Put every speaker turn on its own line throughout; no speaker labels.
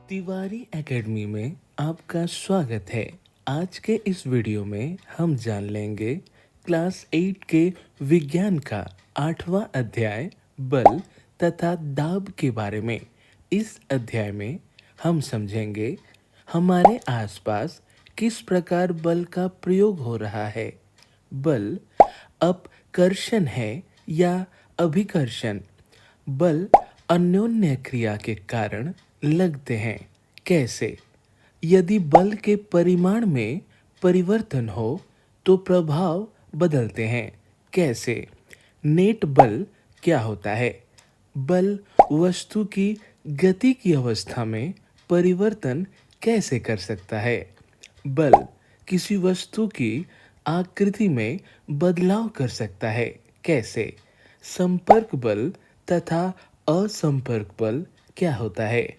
Tiwari academy में आपका स्वागत है। आज के इस वीडियो में हम जान लेंगे क्लास 8 के विज्ञान का 8वां अध्याय बल तथा दाब के बारे में। इस अध्याय में हम समझेंगे हमारे आसपास किस प्रकार बल का प्रयोग हो रहा है। बल अपकर्षण है या अभिकर्षण। बल अन्योन्य क्रिया के कारण लगते हैं। कैसे? यदि बल के परिमाण में परिवर्तन हो तो प्रभाव बदलते हैं। कैसे? नेट बल क्या होता है? बल वस्तु की गति की अवस्था में परिवर्तन कैसे कर सकता है? बल किसी वस्तु की आकृति में बदलाव कर सकता है। कैसे? संपर्क बल तथा असंपर्क बल क्या होता है?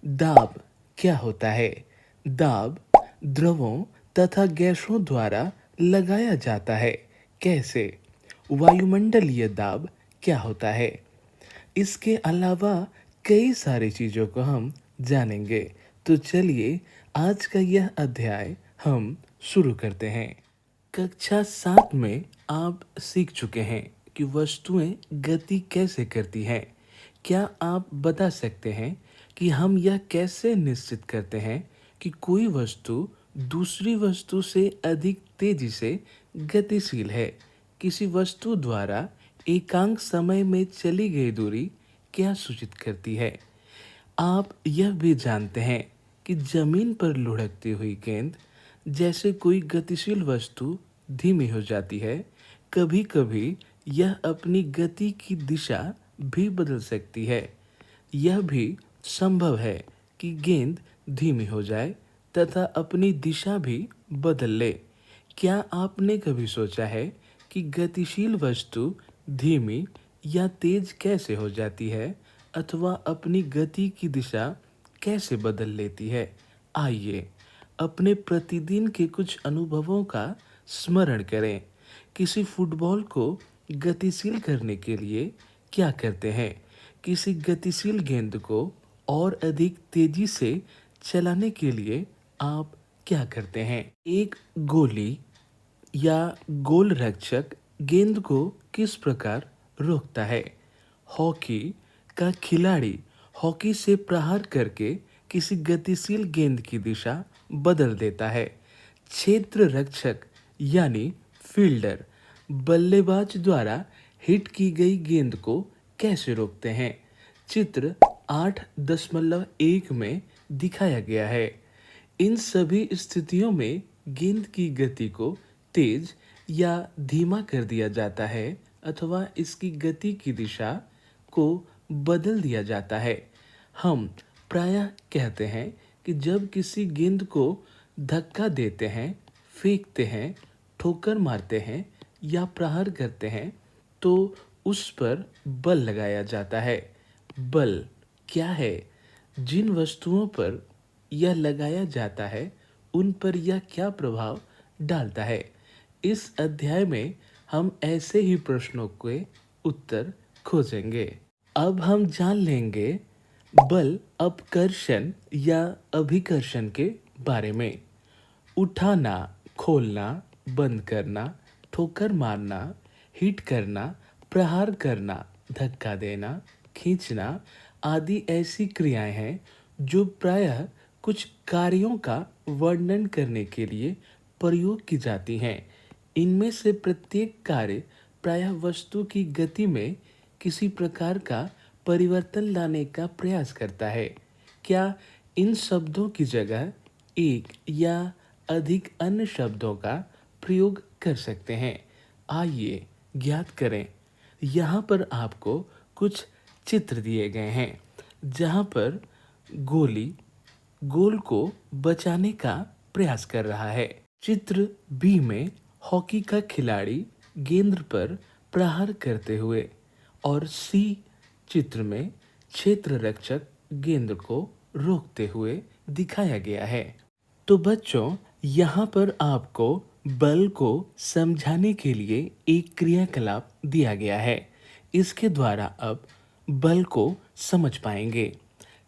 दाब क्या होता है? दाब द्रवों तथा गैसों द्वारा लगाया जाता है। कैसे? वायुमंडलीय दाब क्या होता है? इसके अलावा कई सारी चीज़ों को हम जानेंगे। तो चलिए आज का यह अध्याय हम शुरू करते हैं। कक्षा 7 में आप सीख चुके हैं कि वस्तुएं गति कैसे करती हैं। क्या आप बता सकते हैं कि हम यह कैसे निश्चित करते हैं कि कोई वस्तु दूसरी वस्तु से अधिक तेजी से गतिशील है? किसी वस्तु द्वारा एकांक समय में चली गई दूरी क्या सूचित करती है? आप यह भी जानते हैं कि जमीन पर लुढ़कती हुई गेंद जैसे कोई गतिशील वस्तु धीमी हो जाती है। कभी कभी यह अपनी गति की दिशा भी बदल सकती है। यह भी संभव है कि गेंद धीमी हो जाए तथा अपनी दिशा भी बदल ले। क्या आपने कभी सोचा है कि गतिशील वस्तु धीमी या तेज कैसे हो जाती है अथवा अपनी गति की दिशा कैसे बदल लेती है? आइए अपने प्रतिदिन के कुछ अनुभवों का स्मरण करें। किसी फुटबॉल को गतिशील करने के लिए क्या करते हैं? किसी गतिशील गेंद को और अधिक तेजी से चलाने के लिए आप क्या करते हैं? एक गोली या गोल रक्षक गेंद को किस प्रकार रोकता है? हॉकी का खिलाड़ी हॉकी से प्रहार करके किसी गतिशील गेंद की दिशा बदल देता है। क्षेत्र रक्षक यानी फील्डर बल्लेबाज द्वारा हिट की गई गेंद को कैसे रोकते हैं? चित्र 8.1 में दिखाया गया है। इन सभी स्थितियों में गेंद की गति को तेज या धीमा कर दिया जाता है अथवा इसकी गति की दिशा को बदल दिया जाता है। हम प्रायः कहते हैं कि जब किसी गेंद को धक्का देते हैं, फेंकते हैं, ठोकर मारते हैं या प्रहार करते हैं तो उस पर बल लगाया जाता है। बल क्या है? जिन वस्तुओं पर यह लगाया जाता है उन पर यह क्या प्रभाव डालता है? इस अध्याय में हम ऐसे ही प्रश्नों के उत्तर खोजेंगे। अब हम जान लेंगे बल अपकर्षण या अभिकर्षण के बारे में। उठाना, खोलना, बंद करना, ठोकर मारना, हिट करना, प्रहार करना, धक्का देना, खींचना आदि ऐसी क्रियाएं हैं जो प्रायः कुछ कार्यों का वर्णन करने के लिए प्रयोग की जाती हैं। इनमें से प्रत्येक कार्य प्रायः वस्तु की गति में किसी प्रकार का परिवर्तन लाने का प्रयास करता है। क्या इन शब्दों की जगह एक या अधिक अन्य शब्दों का प्रयोग कर सकते हैं? आइए ज्ञात करें। यहाँ पर आपको कुछ चित्र दिए गए हैं जहाँ पर गोली गोल को बचाने का प्रयास कर रहा है। चित्र बी में हॉकी का खिलाड़ी गेंद पर प्रहार करते हुए और सी चित्र में क्षेत्र रक्षक गेंद को रोकते हुए दिखाया गया है। तो बच्चों, यहाँ पर आपको बल को समझाने के लिए एक क्रियाकलाप दिया गया है। इसके द्वारा अब बल को समझ पाएंगे।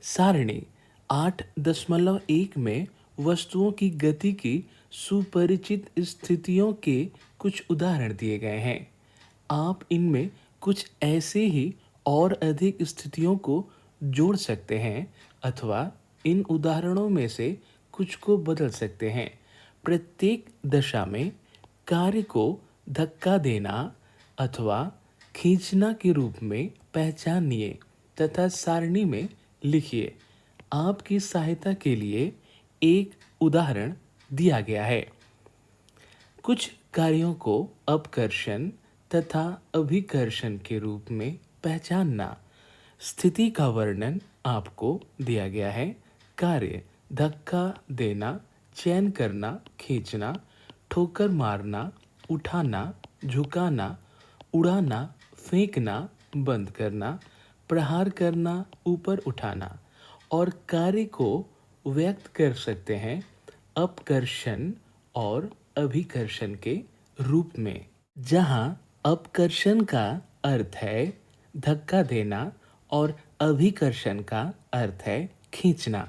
सारणी 8.1 में वस्तुओं की गति की सुपरिचित स्थितियों के कुछ उदाहरण दिए गए हैं। आप इनमें कुछ ऐसे ही और अधिक स्थितियों को जोड़ सकते हैं अथवा इन उदाहरणों में से कुछ को बदल सकते हैं। प्रत्येक दशा में कार्य को धक्का देना अथवा खींचना के रूप में पहचानिए तथा सारणी में लिखिए। आपकी सहायता के लिए एक उदाहरण दिया गया है। कुछ कार्यों को अपकर्षण तथा अभिकर्षण के रूप में पहचानना। स्थिति का वर्णन आपको दिया गया है। कार्य धक्का देना, चयन करना, खींचना, ठोकर मारना, उठाना, झुकाना, उड़ाना, फेंकना, बंद करना, प्रहार करना, ऊपर उठाना। और कार्य को व्यक्त कर सकते हैं अपकर्षण और अभिकर्षण के रूप में, जहां अपकर्षण का अर्थ है धक्का देना और अभिकर्षण का अर्थ है खींचना।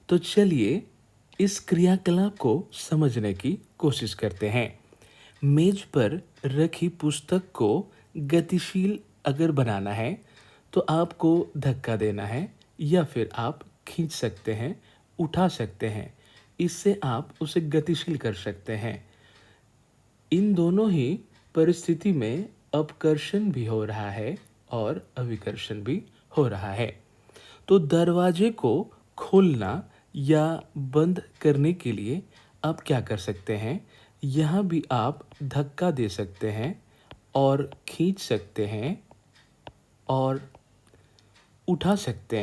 तो चलिए इस क्रियाकलाप को समझने की कोशिश करते हैं। मेज पर रखी पुस्तक को गतिशील अगर बनाना है तो आपको धक्का देना है या फिर आप खींच सकते हैं, उठा सकते हैं। इससे आप उसे गतिशील कर सकते हैं। इन दोनों ही परिस्थिति में अपकर्षण भी हो रहा है और अभिकर्षण भी हो रहा है। तो दरवाजे को खोलना या बंद करने के लिए आप क्या कर सकते हैं? यहाँ भी आप धक्का दे सकते हैं और खींच सकते हैं और उठा सकते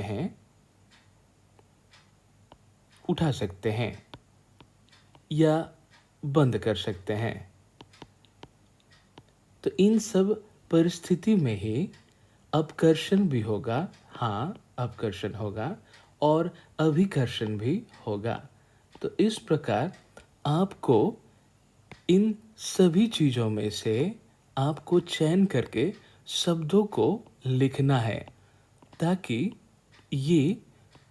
हैं, या बंद कर सकते हैं। तो इन सब परिस्थिति में ही अपकर्षण भी होगा, हाँ अपकर्षण होगा, और अभिकर्षण भी होगा। तो इस प्रकार आपको इन सभी चीज़ों में से आपको चयन करके शब्दों को लिखना है ताकि ये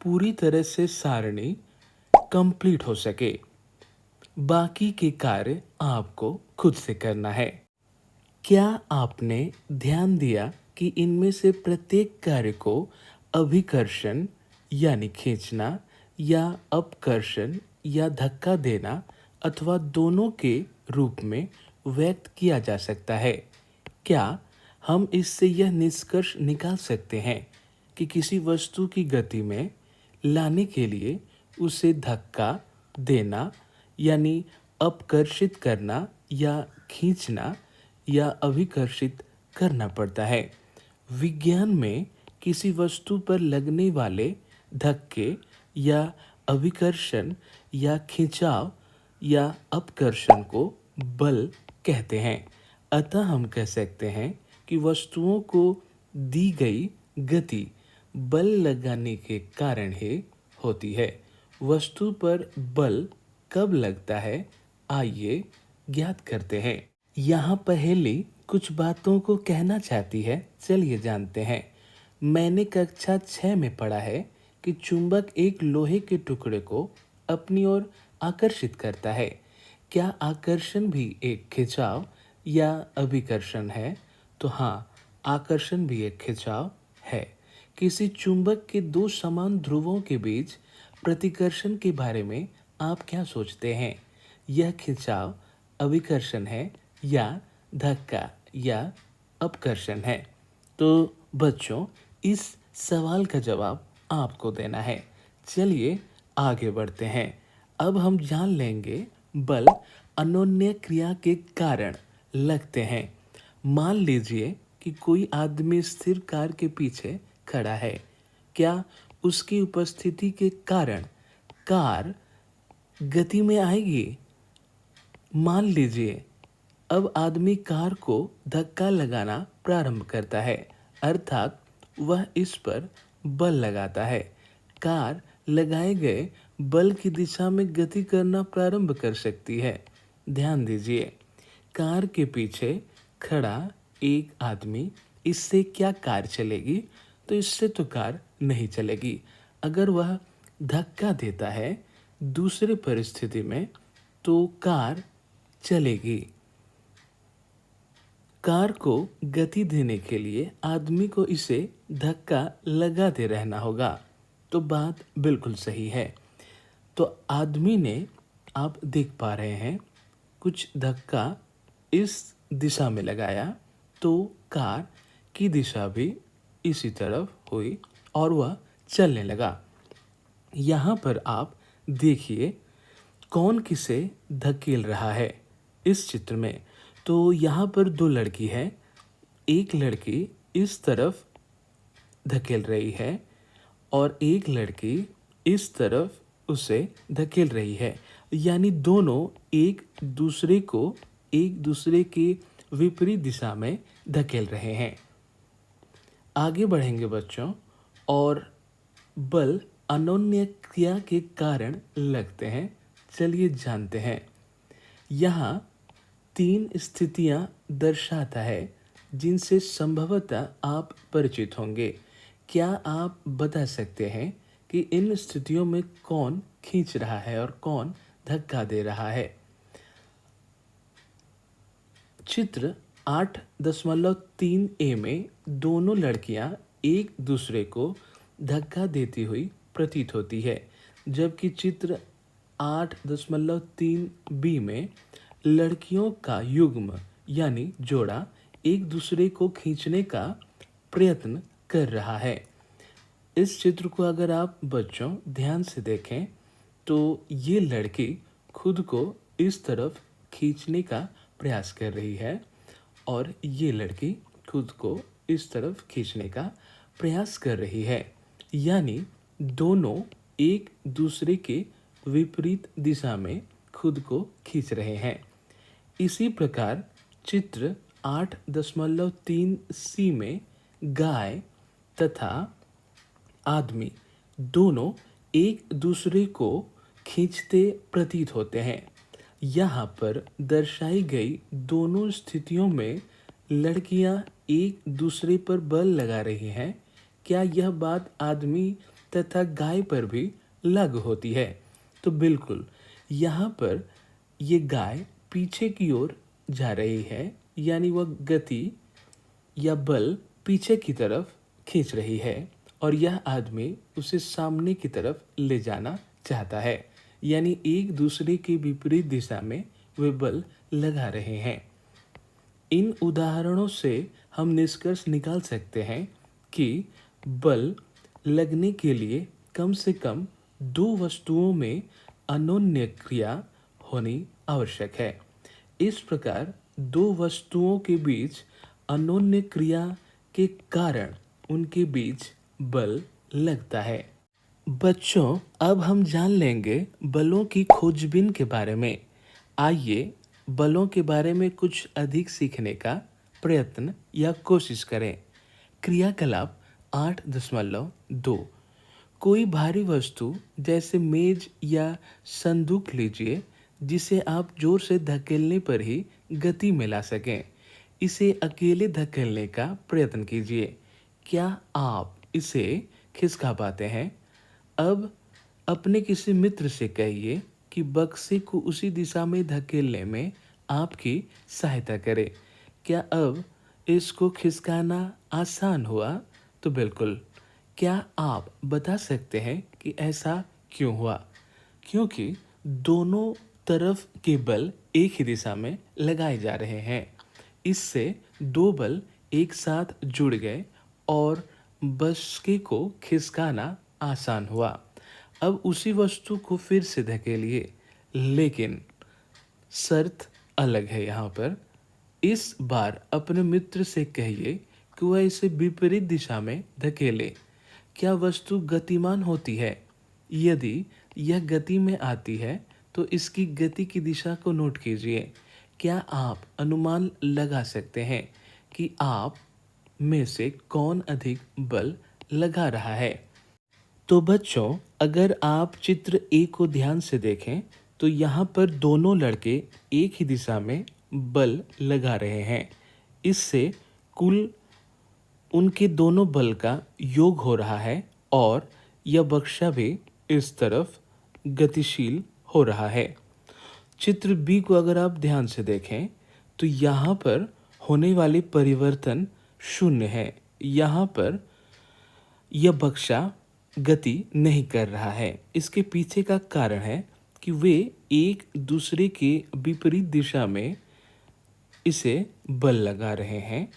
पूरी तरह से सारणी कंप्लीट हो सके। बाकी के कार्य आपको खुद से करना है। क्या आपने ध्यान दिया कि इनमें से प्रत्येक कार्य को अभिकर्षण यानी खींचना या अपकर्षण या धक्का देना अथवा दोनों के रूप में व्यक्त किया जा सकता है? क्या हम इससे यह निष्कर्ष निकाल सकते हैं कि किसी वस्तु की गति में लाने के लिए उसे धक्का देना यानी अपकर्षित करना या खींचना या अभिकर्षित करना पड़ता है? विज्ञान में किसी वस्तु पर लगने वाले धक्के या अभिकर्षण या खिंचाव या अपकर्षण को बल कहते हैं। अतः हम कह सकते हैं कि वस्तुओं को दी गई गति बल लगाने के कारण ही होती है। वस्तु पर बल कब लगता है, आइए ज्ञात करते हैं। यहाँ पहेली कुछ बातों को कहना चाहती है, चलिए जानते हैं। मैंने कक्षा 6 में पढ़ा है कि चुंबक एक लोहे के टुकड़े को अपनी ओर आकर्षित करता है। क्या आकर्षण भी एक खिंचाव या अभिकर्षण है? तो हाँ, आकर्षण भी एक खिंचाव है। किसी चुंबक के दो समान ध्रुवों के बीच प्रतिकर्षण के बारे में आप क्या सोचते हैं? यह खिंचाव अभिकर्षण है या धक्का या अपकर्षण है? तो बच्चों, इस सवाल का जवाब आपको देना है। चलिए आगे बढ़ते हैं। अब हम जान लेंगे बल अन्योन्य क्रिया के कारण लगते हैं। मान लीजिए कि कोई आदमी स्थिर कार के पीछे खड़ा है। क्या उसकी उपस्थिति के कारण कार गति में आएगी? मान लीजिए अब आदमी कार को धक्का लगाना प्रारंभ करता है, अर्थात वह इस पर बल लगाता है। कार लगाए गए बल की दिशा में गति करना प्रारंभ कर सकती है। ध्यान दीजिए, कार के पीछे खड़ा एक आदमी, इससे क्या कार चलेगी? तो इससे तो कार नहीं चलेगी। अगर वह धक्का देता है दूसरे परिस्थिति में तो कार चलेगी। कार को गति देने के लिए आदमी को इसे धक्का लगाते रहना होगा। तो बात बिल्कुल सही है। तो आदमी ने, आप देख पा रहे हैं, कुछ धक्का इस दिशा में लगाया तो कार की दिशा भी इसी तरफ हुई और वह चलने लगा। यहाँ पर आप देखिए कौन किसे धकेल रहा है इस चित्र में। तो यहाँ पर दो लड़की है, एक लड़की इस तरफ धकेल रही है और एक लड़की इस तरफ उसे धकेल रही है, यानी दोनों एक दूसरे के विपरीत दिशा में धकेल रहे हैं। आगे बढ़ेंगे बच्चों, और बल अनोन्य क्रिया के कारण लगते हैं। चलिए जानते हैं। यहाँ 3 स्थितियाँ दर्शाता है जिनसे संभवतः आप परिचित होंगे। क्या आप बता सकते हैं कि इन स्थितियों में कौन खींच रहा है और कौन धक्का दे रहा है? चित्र 8.3 में दोनों लड़कियां एक दूसरे को धक्का देती हुई प्रतीत होती है, जबकि चित्र 8.3 में लड़कियों का युग्म यानी जोड़ा एक दूसरे को खींचने का प्रयत्न कर रहा है। इस चित्र को अगर आप बच्चों ध्यान से देखें तो ये लड़की खुद को इस तरफ खींचने का प्रयास कर रही है और ये लड़की खुद को इस तरफ खींचने का प्रयास कर रही है, यानी दोनों एक दूसरे के विपरीत दिशा में खुद को खींच रहे हैं। इसी प्रकार चित्र 8.3 में गाय तथा आदमी दोनों एक दूसरे को खींचते प्रतीत होते हैं। यहाँ पर दर्शाई गई दोनों स्थितियों में लड़कियां एक दूसरे पर बल लगा रही हैं। क्या यह बात आदमी तथा गाय पर भी लागू होती है? तो बिल्कुल, यहाँ पर ये गाय पीछे की ओर जा रही है, यानी वह गति या बल पीछे की तरफ खींच रही है और यह आदमी उसे सामने की तरफ ले जाना चाहता है, यानी एक दूसरे के विपरीत दिशा में वे बल लगा रहे हैं। इन उदाहरणों से हम निष्कर्ष निकाल सकते हैं कि बल लगने के लिए कम से कम 2 वस्तुओं में अनोन्य क्रिया होनी आवश्यक है। इस प्रकार 2 वस्तुओं के बीच अनोन्य क्रिया के कारण उनके बीच बल लगता है। बच्चों, अब हम जान लेंगे बलों की खोजबीन के बारे में। आइए बलों के बारे में कुछ अधिक सीखने का प्रयत्न या कोशिश करें। क्रियाकलाप 8.2। कोई भारी वस्तु जैसे मेज या संदूक लीजिए जिसे आप जोर से धकेलने पर ही गति में ला सकें। इसे अकेले धकेलने का प्रयत्न कीजिए। क्या आप इसे खिसका पाते हैं? अब अपने किसी मित्र से कहिए कि बक्से को उसी दिशा में धकेलने में आपकी सहायता करे। क्या अब इसको खिसकाना आसान हुआ? तो बिल्कुल। क्या आप बता सकते हैं कि ऐसा क्यों हुआ? क्योंकि दोनों तरफ के बल एक ही दिशा में लगाए जा रहे हैं। इससे 2 बल एक साथ जुड़ गए और बक्से को खिसकाना आसान हुआ। अब उसी वस्तु को फिर से धकेलिए, लेकिन शर्त अलग है। यहाँ पर इस बार अपने मित्र से कहिए कि वह इसे विपरीत दिशा में धकेले। क्या वस्तु गतिमान होती है? यदि यह गति में आती है तो इसकी गति की दिशा को नोट कीजिए। क्या आप अनुमान लगा सकते हैं कि आप में से कौन अधिक बल लगा रहा है? तो बच्चों, अगर आप चित्र ए को ध्यान से देखें तो यहाँ पर दोनों लड़के एक ही दिशा में बल लगा रहे हैं। इससे कुल उनके दोनों बल का योग हो रहा है और यह बक्सा भी इस तरफ गतिशील हो रहा है। चित्र बी को अगर आप ध्यान से देखें तो यहाँ पर होने वाले परिवर्तन शून्य है। यहाँ पर यह बक्सा गति नहीं कर रहा है। इसके पीछे का कारण है कि वे एक दूसरे के विपरीत दिशा में इसे बल लगा रहे हैं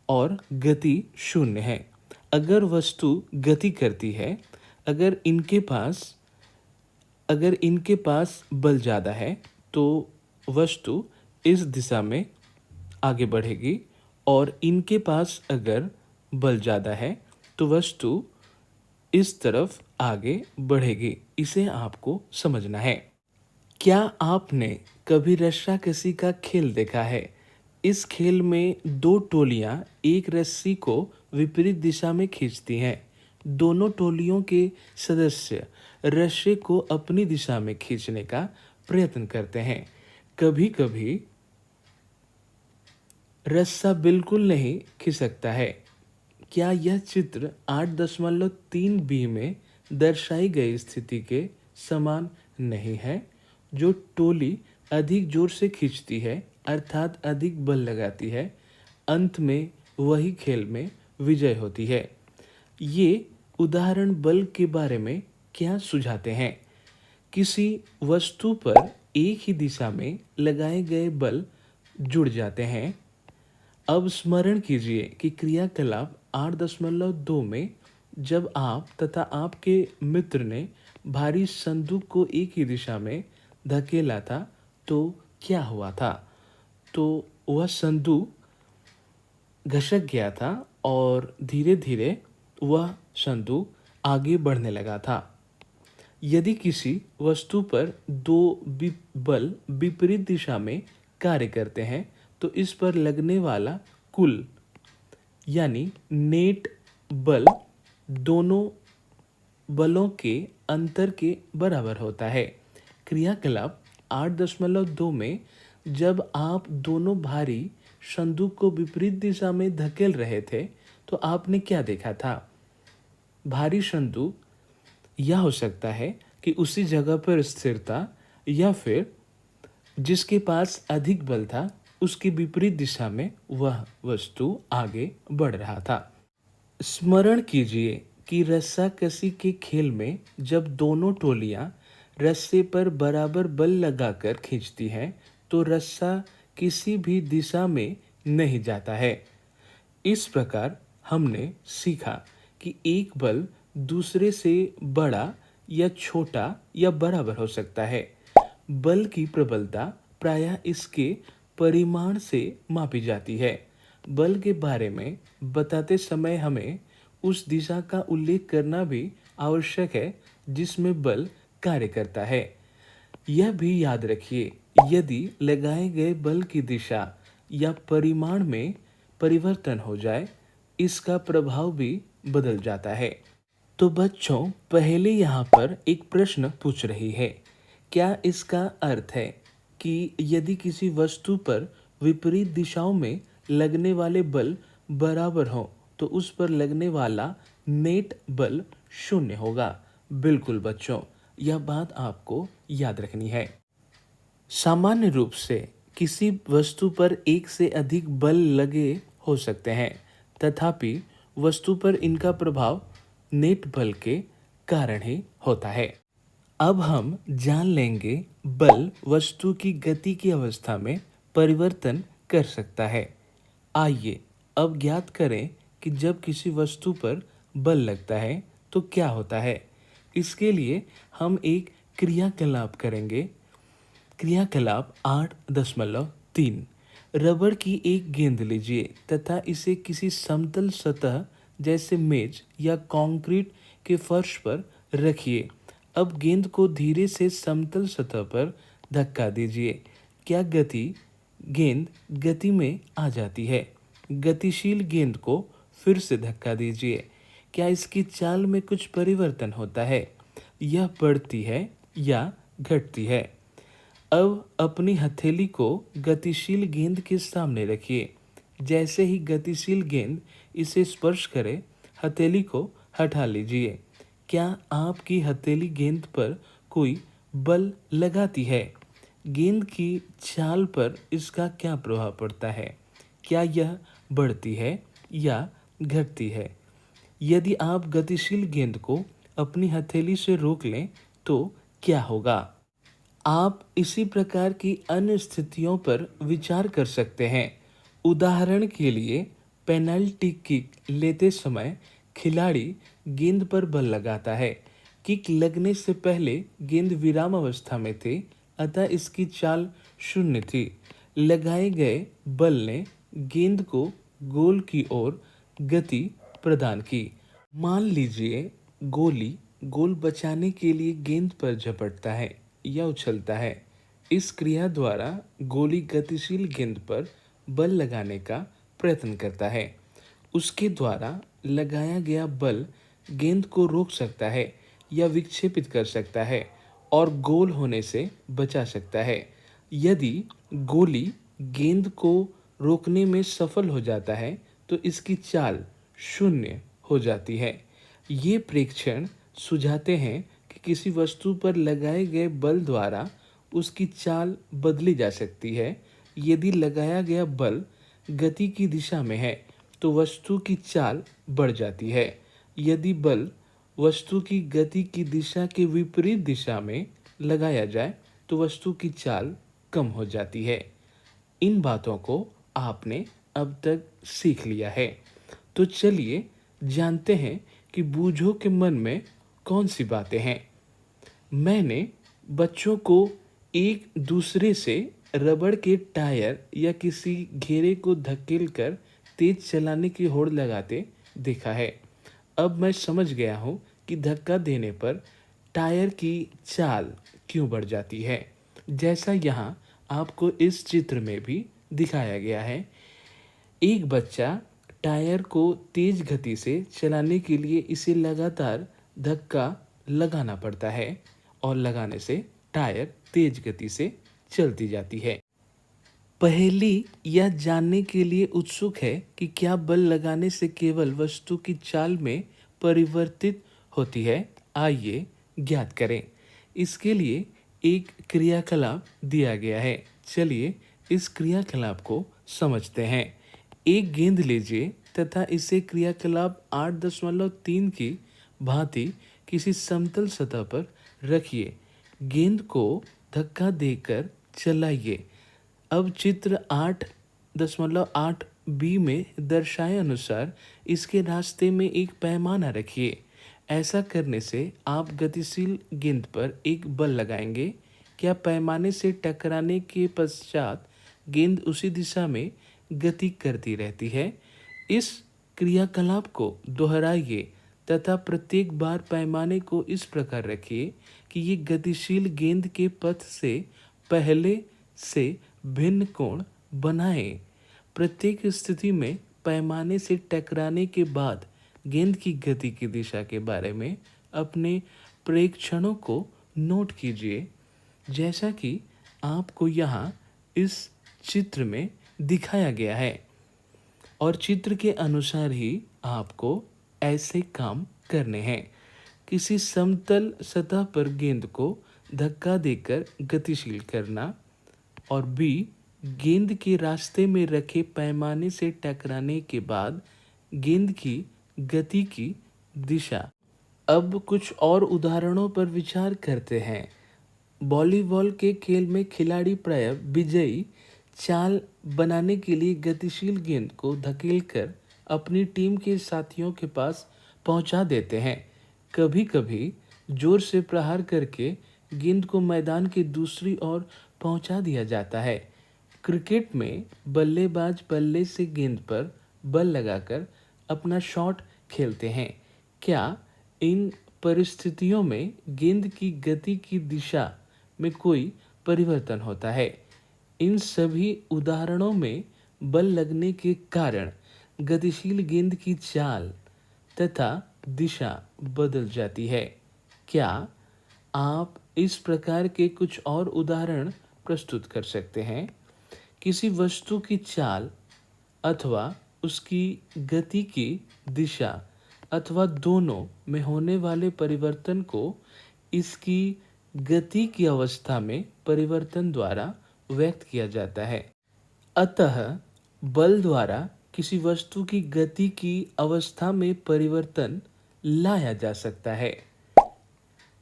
और गति शून्य है। अगर वस्तु गति करती है, अगर इनके पास बल ज़्यादा है तो वस्तु इस दिशा में आगे बढ़ेगी, और इनके पास अगर बल ज़्यादा है तो वस्तु इस तरफ आगे बढ़ेगी। इसे आपको समझना है। क्या आपने कभी रस्साकसी का खेल देखा है? इस खेल में दो टोलियां एक रस्सी को विपरीत दिशा में खींचती हैं। दोनों टोलियों के सदस्य रस्से को अपनी दिशा में खींचने का प्रयत्न करते हैं। कभी कभी रस्सा बिल्कुल नहीं खिसकता है। क्या यह चित्र 8.3 बी में दर्शाई गई स्थिति के समान नहीं है? जो टोली अधिक जोर से खींचती है, अर्थात अधिक बल लगाती है, अंत में वही खेल में विजय होती है। ये उदाहरण बल के बारे में क्या सुझाते हैं? किसी वस्तु पर एक ही दिशा में लगाए गए बल जुड़ जाते हैं। अब स्मरण कीजिए कि क्रियाकलाप 8.2 में जब आप तथा आपके मित्र ने भारी संदूक को एक ही दिशा में धकेला था तो क्या हुआ था? तो वह संदूक घसक गया था और धीरे धीरे वह संदूक आगे बढ़ने लगा था। यदि किसी वस्तु पर दो बल विपरीत दिशा में कार्य करते हैं तो इस पर लगने वाला कुल यानी नेट बल दोनों बलों के अंतर के बराबर होता है। क्रियाकलाप 8.2 में जब आप दोनों भारी संदूक को विपरीत दिशा में धकेल रहे थे तो आपने क्या देखा था? भारी संदूक यह हो सकता है कि उसी जगह पर स्थिर था, या फिर जिसके पास अधिक बल था उसकी विपरीत दिशा में वह वस्तु आगे बढ़ रहा था। स्मरण कीजिए कि रस्साकसी के खेल में जब दोनों टोलियां रस्से पर बराबर बल लगाकर खींचती हैं तो रस्सा किसी भी दिशा में नहीं जाता है। इस प्रकार हमने सीखा कि एक बल दूसरे से बड़ा या छोटा या बराबर हो सकता है। बल की प्रबलता प्रायः इसके परिमाण से मापी जाती है। बल के बारे में बताते समय हमें उस दिशा का उल्लेख करना भी आवश्यक है जिसमें बल कार्य करता है। यह भी याद रखिए, यदि लगाए गए बल की दिशा या परिमाण में परिवर्तन हो जाए, इसका प्रभाव भी बदल जाता है। तो बच्चों, पहले यहाँ पर एक प्रश्न पूछ रही है। क्या इसका अर्थ है कि यदि किसी वस्तु पर विपरीत दिशाओं में लगने वाले बल बराबर हों तो उस पर लगने वाला नेट बल शून्य होगा? बिल्कुल बच्चों, यह बात आपको याद रखनी है। सामान्य रूप से किसी वस्तु पर एक से अधिक बल लगे हो सकते हैं, तथापि वस्तु पर इनका प्रभाव नेट बल के कारण ही होता है। अब हम जान लेंगे बल वस्तु की गति की अवस्था में परिवर्तन कर सकता है। आइए अब ज्ञात करें कि जब किसी वस्तु पर बल लगता है तो क्या होता है। इसके लिए हम एक क्रियाकलाप करेंगे। क्रियाकलाप 8.3। रबड़ की एक गेंद लीजिए तथा इसे किसी समतल सतह जैसे मेज या कंक्रीट के फर्श पर रखिए। अब गेंद को धीरे से समतल सतह पर धक्का दीजिए। क्या गेंद गति में आ जाती है? गतिशील गेंद को फिर से धक्का दीजिए। क्या इसकी चाल में कुछ परिवर्तन होता है? यह बढ़ती है या घटती है? अब अपनी हथेली को गतिशील गेंद के सामने रखिए। जैसे ही गतिशील गेंद इसे स्पर्श करे, हथेली को हटा लीजिए। क्या आपकी हथेली गेंद पर कोई बल लगाती है? गेंद की चाल पर इसका क्या प्रभाव पड़ता है? क्या यह बढ़ती है या घटती है? यदि आप गतिशील गेंद को अपनी हथेली से रोक लें तो क्या होगा? आप इसी प्रकार की अन्य स्थितियों पर विचार कर सकते हैं। उदाहरण के लिए, पेनल्टी किक लेते समय खिलाड़ी गेंद पर बल लगाता है। किक लगने से पहले गेंद विराम अवस्था में थी, अतः इसकी चाल शून्य थी। लगाए गए बल ने गेंद को गोल की ओर गति प्रदान की। मान लीजिए गोली गोल बचाने के लिए गेंद पर झपटता है या उछलता है। इस क्रिया द्वारा गोली गतिशील गेंद पर बल लगाने का प्रयत्न करता है। उसके द्वारा लगाया गया बल गेंद को रोक सकता है या विक्षेपित कर सकता है और गोल होने से बचा सकता है। यदि गोली गेंद को रोकने में सफल हो जाता है तो इसकी चाल शून्य हो जाती है। ये प्रेक्षण सुझाते हैं कि किसी वस्तु पर लगाए गए बल द्वारा उसकी चाल बदली जा सकती है। यदि लगाया गया बल गति की दिशा में है तो वस्तु की चाल बढ़ जाती है। यदि बल वस्तु की गति की दिशा के विपरीत दिशा में लगाया जाए तो वस्तु की चाल कम हो जाती है। इन बातों को आपने अब तक सीख लिया है। तो चलिए जानते हैं कि बूझों के मन में कौन सी बातें हैं। मैंने बच्चों को एक दूसरे से रबड़ के टायर या किसी घेरे को धकेलकर तेज चलाने की होड़ लगाते देखा है। अब मैं समझ गया हूँ कि धक्का देने पर टायर की चाल क्यों बढ़ जाती है, जैसा यहाँ आपको इस चित्र में भी दिखाया गया है। एक बच्चा टायर को तेज गति से चलाने के लिए इसे लगातार धक्का लगाना पड़ता है और लगाने से टायर तेज गति से चलती जाती है। पहेली यह जानने के लिए उत्सुक है कि क्या बल लगाने से केवल वस्तु की चाल में परिवर्तित होती है। आइए ज्ञात करें। इसके लिए एक क्रियाकलाप दिया गया है। चलिए इस क्रियाकलाप को समझते हैं। एक गेंद लीजिए तथा इसे क्रियाकलाप 8.3 की भांति किसी समतल सतह पर रखिए। गेंद को धक्का देकर चलाइए। अब चित्र 8.8 बी में दर्शाए अनुसार इसके रास्ते में एक पैमाना रखिए। ऐसा करने से आप गतिशील गेंद पर एक बल लगाएंगे। क्या पैमाने से टकराने के पश्चात गेंद उसी दिशा में गति करती रहती है? इस क्रियाकलाप को दोहराइए तथा प्रत्येक बार पैमाने को इस प्रकार रखिए कि ये गतिशील गेंद के पथ से पहले से भिन्न कोण बनाए। प्रत्येक स्थिति में पैमाने से टकराने के बाद गेंद की गति की दिशा के बारे में अपने प्रेक्षणों को नोट कीजिए, जैसा कि आपको यहाँ इस चित्र में दिखाया गया है। और चित्र के अनुसार ही आपको ऐसे काम करने हैं। किसी समतल सतह पर गेंद को धक्का देकर गतिशील करना। और बी, गेंद के रास्ते में रखे पैमाने से टकराने के बाद गेंद की गति की दिशा। अब कुछ और उदाहरणों पर विचार करते हैं। वॉलीबॉल के खेल में खिलाड़ी प्रायः विजयी चाल बनाने के लिए गतिशील गेंद को धकेलकर अपनी टीम के साथियों के पास पहुंचा देते हैं। कभी कभी जोर से प्रहार करके गेंद को मैदान के दूसरी ओर पहुंचा दिया जाता है। क्रिकेट में बल्लेबाज बल्ले से गेंद पर बल लगाकर अपना शॉट खेलते हैं। क्या इन परिस्थितियों में गेंद की गति की दिशा में कोई परिवर्तन होता है? इन सभी उदाहरणों में बल लगने के कारण गतिशील गेंद की चाल तथा दिशा बदल जाती है। क्या आप इस प्रकार के कुछ और उदाहरण प्रस्तुत कर सकते हैं? किसी वस्तु की चाल अथवा उसकी गति की दिशा अथवा दोनों में होने वाले परिवर्तन को इसकी गति की अवस्था में परिवर्तन द्वारा व्यक्त किया जाता है। अतः बल द्वारा किसी वस्तु की गति की अवस्था में परिवर्तन लाया जा सकता है।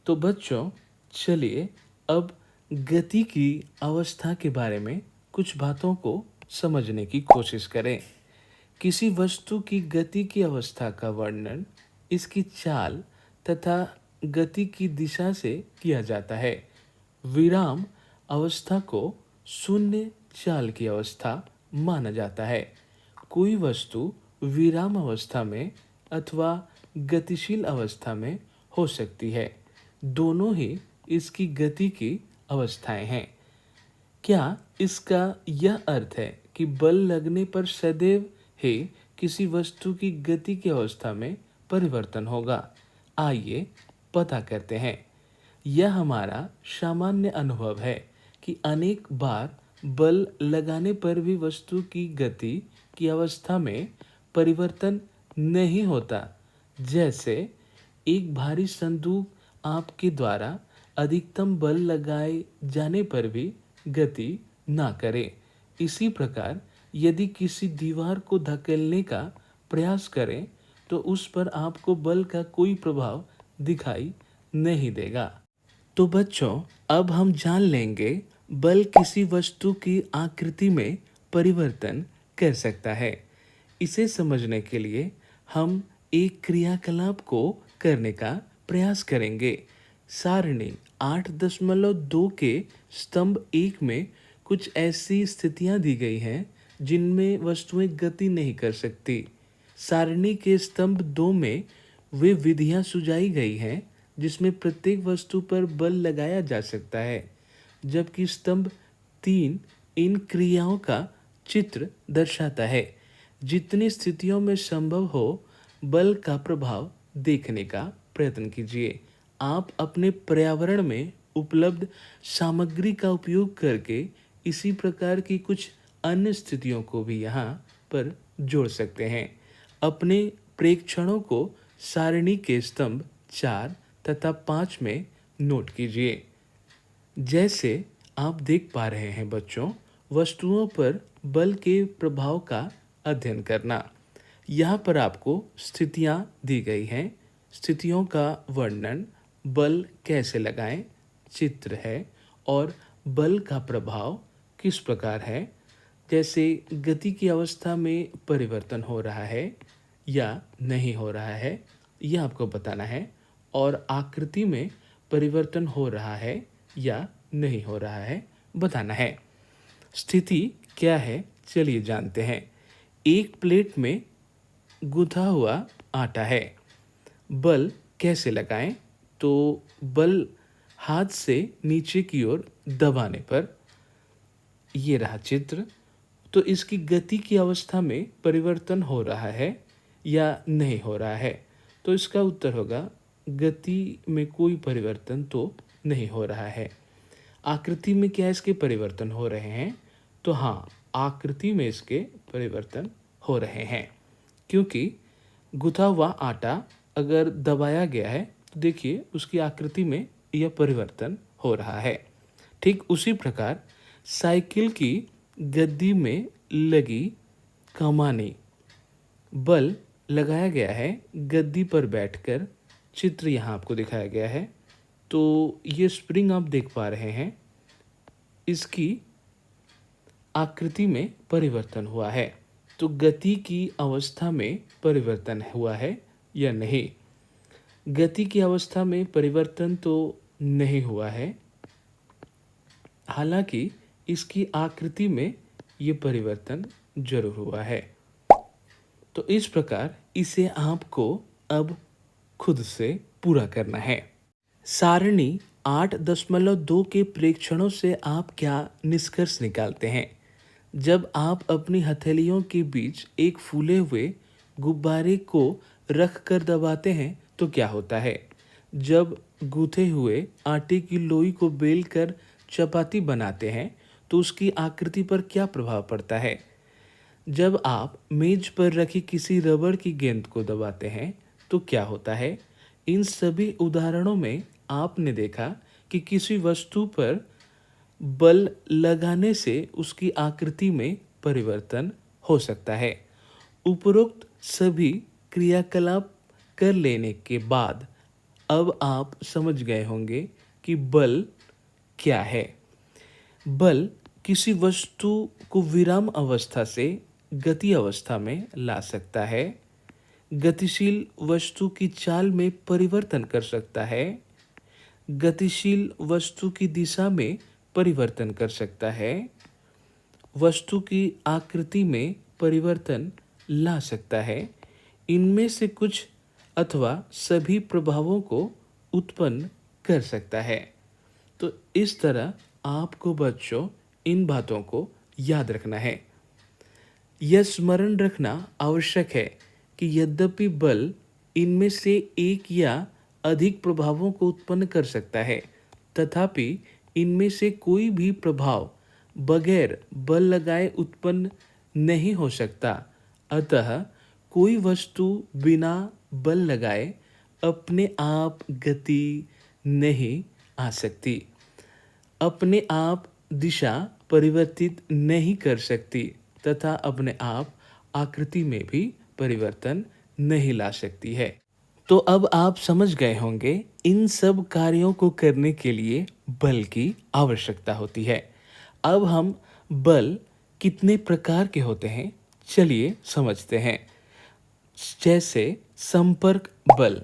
तो बच्चों, चलिए अब गति की अवस्था के बारे में कुछ बातों को समझने की कोशिश करें। किसी वस्तु की गति की अवस्था का वर्णन इसकी चाल तथा गति की दिशा से किया जाता है। विराम अवस्था को शून्य चाल की अवस्था माना जाता है। कोई वस्तु विराम अवस्था में अथवा गतिशील अवस्था में हो सकती है। दोनों ही इसकी गति की अवस्थाएं हैं। क्या इसका यह अर्थ है कि बल लगने पर सदैव ही किसी वस्तु की गति की अवस्था में परिवर्तन होगा? आइए पता करते हैं। यह हमारा सामान्य अनुभव है कि अनेक बार बल लगाने पर भी वस्तु की गति की अवस्था में परिवर्तन नहीं होता। जैसे एक भारी संदूक आपके द्वारा अधिकतम बल लगाए जाने पर भी गति ना करे। इसी प्रकार यदि किसी दीवार को धकेलने का प्रयास करें तो उस पर आपको बल का कोई प्रभाव दिखाई नहीं देगा। तो बच्चों, अब हम जान लेंगे बल किसी वस्तु की आकृति में परिवर्तन कर सकता है। इसे समझने के लिए हम एक क्रियाकलाप को करने का प्रयास करेंगे। सारणी 8.2 के स्तंभ 1 में कुछ ऐसी स्थितियां दी गई हैं जिनमें वस्तुएं गति नहीं कर सकती। सारणी के स्तंभ 2 में वे विधियां सुझाई गई हैं जिसमें प्रत्येक वस्तु पर बल लगाया जा सकता है, जबकि स्तंभ 3 इन क्रियाओं का चित्र दर्शाता है। जितनी स्थितियों में संभव हो बल का प्रभाव देखने का प्रयत्न कीजिए। आप अपने पर्यावरण में उपलब्ध सामग्री का उपयोग करके इसी प्रकार की कुछ अन्य स्थितियों को भी यहाँ पर जोड़ सकते हैं। अपने प्रेक्षणों को सारणी के स्तंभ 4 तथा 5 में नोट कीजिए। जैसे आप देख पा रहे हैं बच्चों, वस्तुओं पर बल के प्रभाव का अध्ययन करना। यहाँ पर आपको स्थितियाँ दी गई हैं। स्थितियों का वर्णन, बल कैसे लगाएं, चित्र है और बल का प्रभाव किस प्रकार है। जैसे गति की अवस्था में परिवर्तन हो रहा है या नहीं हो रहा है, यह आपको बताना है। और आकृति में परिवर्तन हो रहा है या नहीं हो रहा है, बताना है। स्थिति क्या है, चलिए जानते हैं। एक प्लेट में गुथा हुआ आटा है। बल कैसे लगाएं? तो बल हाथ से नीचे की ओर दबाने पर, ये रहा चित्र। तो इसकी गति की अवस्था में परिवर्तन हो रहा है या नहीं हो रहा है? तो इसका उत्तर होगा गति में कोई परिवर्तन तो नहीं हो रहा है। आकृति में क्या इसके परिवर्तन हो रहे हैं? तो हाँ, आकृति में इसके परिवर्तन हो रहे हैं, क्योंकि गुथा हुआ आटा अगर दबाया गया है तो देखिए उसकी आकृति में यह परिवर्तन हो रहा है। ठीक उसी प्रकार साइकिल की गद्दी में लगी कमानी, बल लगाया गया है गद्दी पर बैठकर। चित्र यहाँ आपको दिखाया गया है। तो ये स्प्रिंग आप देख पा रहे हैं, इसकी आकृति में परिवर्तन हुआ है। तो गति की अवस्था में परिवर्तन हुआ है या नहीं? गति की अवस्था में परिवर्तन तो नहीं हुआ है, हालांकि इसकी आकृति में ये परिवर्तन जरूर हुआ है। तो इस प्रकार इसे आपको अब खुद से पूरा करना है। सारणी 8.2 के प्रेक्षणों से आप क्या निष्कर्ष निकालते हैं? जब आप अपनी हथेलियों के बीच एक फूले हुए गुब्बारे को रख कर दबाते हैं तो क्या होता है? जब गूथे हुए आटे की लोई को बेल कर चपाती बनाते हैं तो उसकी आकृति पर क्या प्रभाव पड़ता है? जब आप मेज पर रखी किसी रबड़ की गेंद को दबाते हैं तो क्या होता है? इन सभी उदाहरणों में आपने देखा कि किसी वस्तु पर बल लगाने से उसकी आकृति में परिवर्तन हो सकता है। उपरोक्त सभी क्रियाकलाप कर लेने के बाद अब आप समझ गए होंगे कि बल क्या है। बल किसी वस्तु को विराम अवस्था से गति अवस्था में ला सकता है, गतिशील वस्तु की चाल में परिवर्तन कर सकता है, गतिशील वस्तु की दिशा में परिवर्तन कर सकता है, वस्तु की आकृति में परिवर्तन ला सकता है, इनमें से कुछ अथवा सभी प्रभावों को उत्पन्न कर सकता है। तो इस तरह आपको बच्चों इन बातों को याद रखना है। यह स्मरण रखना आवश्यक है कि यद्यपि बल इनमें से एक या अधिक प्रभावों को उत्पन्न कर सकता है, तथापि इनमें से कोई भी प्रभाव बगैर बल लगाए उत्पन्न नहीं हो सकता। अतः कोई वस्तु बिना बल लगाए अपने आप गति नहीं आ सकती, अपने आप दिशा परिवर्तित नहीं कर सकती तथा अपने आप आकृति में भी परिवर्तन नहीं ला सकती है। तो अब आप समझ गए होंगे इन सब कार्यों को करने के लिए बल की आवश्यकता होती है। अब हम बल कितने प्रकार के होते हैं चलिए समझते हैं। जैसे संपर्क बल।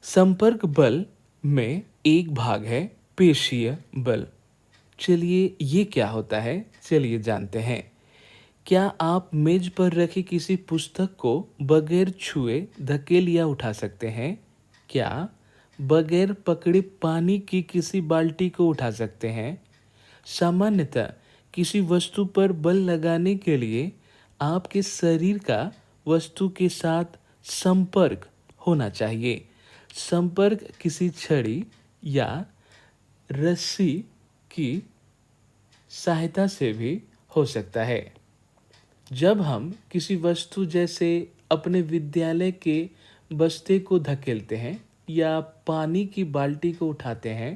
संपर्क बल में एक भाग है पेशीय बल। चलिए ये क्या होता है, चलिए जानते हैं। क्या आप मेज पर रखी किसी पुस्तक को बगैर छुए धकेल या उठा सकते हैं? क्या बगैर पकड़े पानी की किसी बाल्टी को उठा सकते हैं? सामान्यतः किसी वस्तु पर बल लगाने के लिए आपके शरीर का वस्तु के साथ संपर्क होना चाहिए। संपर्क किसी छड़ी या रस्सी की सहायता से भी हो सकता है। जब हम किसी वस्तु जैसे अपने विद्यालय के बस्ते को धकेलते हैं या पानी की बाल्टी को उठाते हैं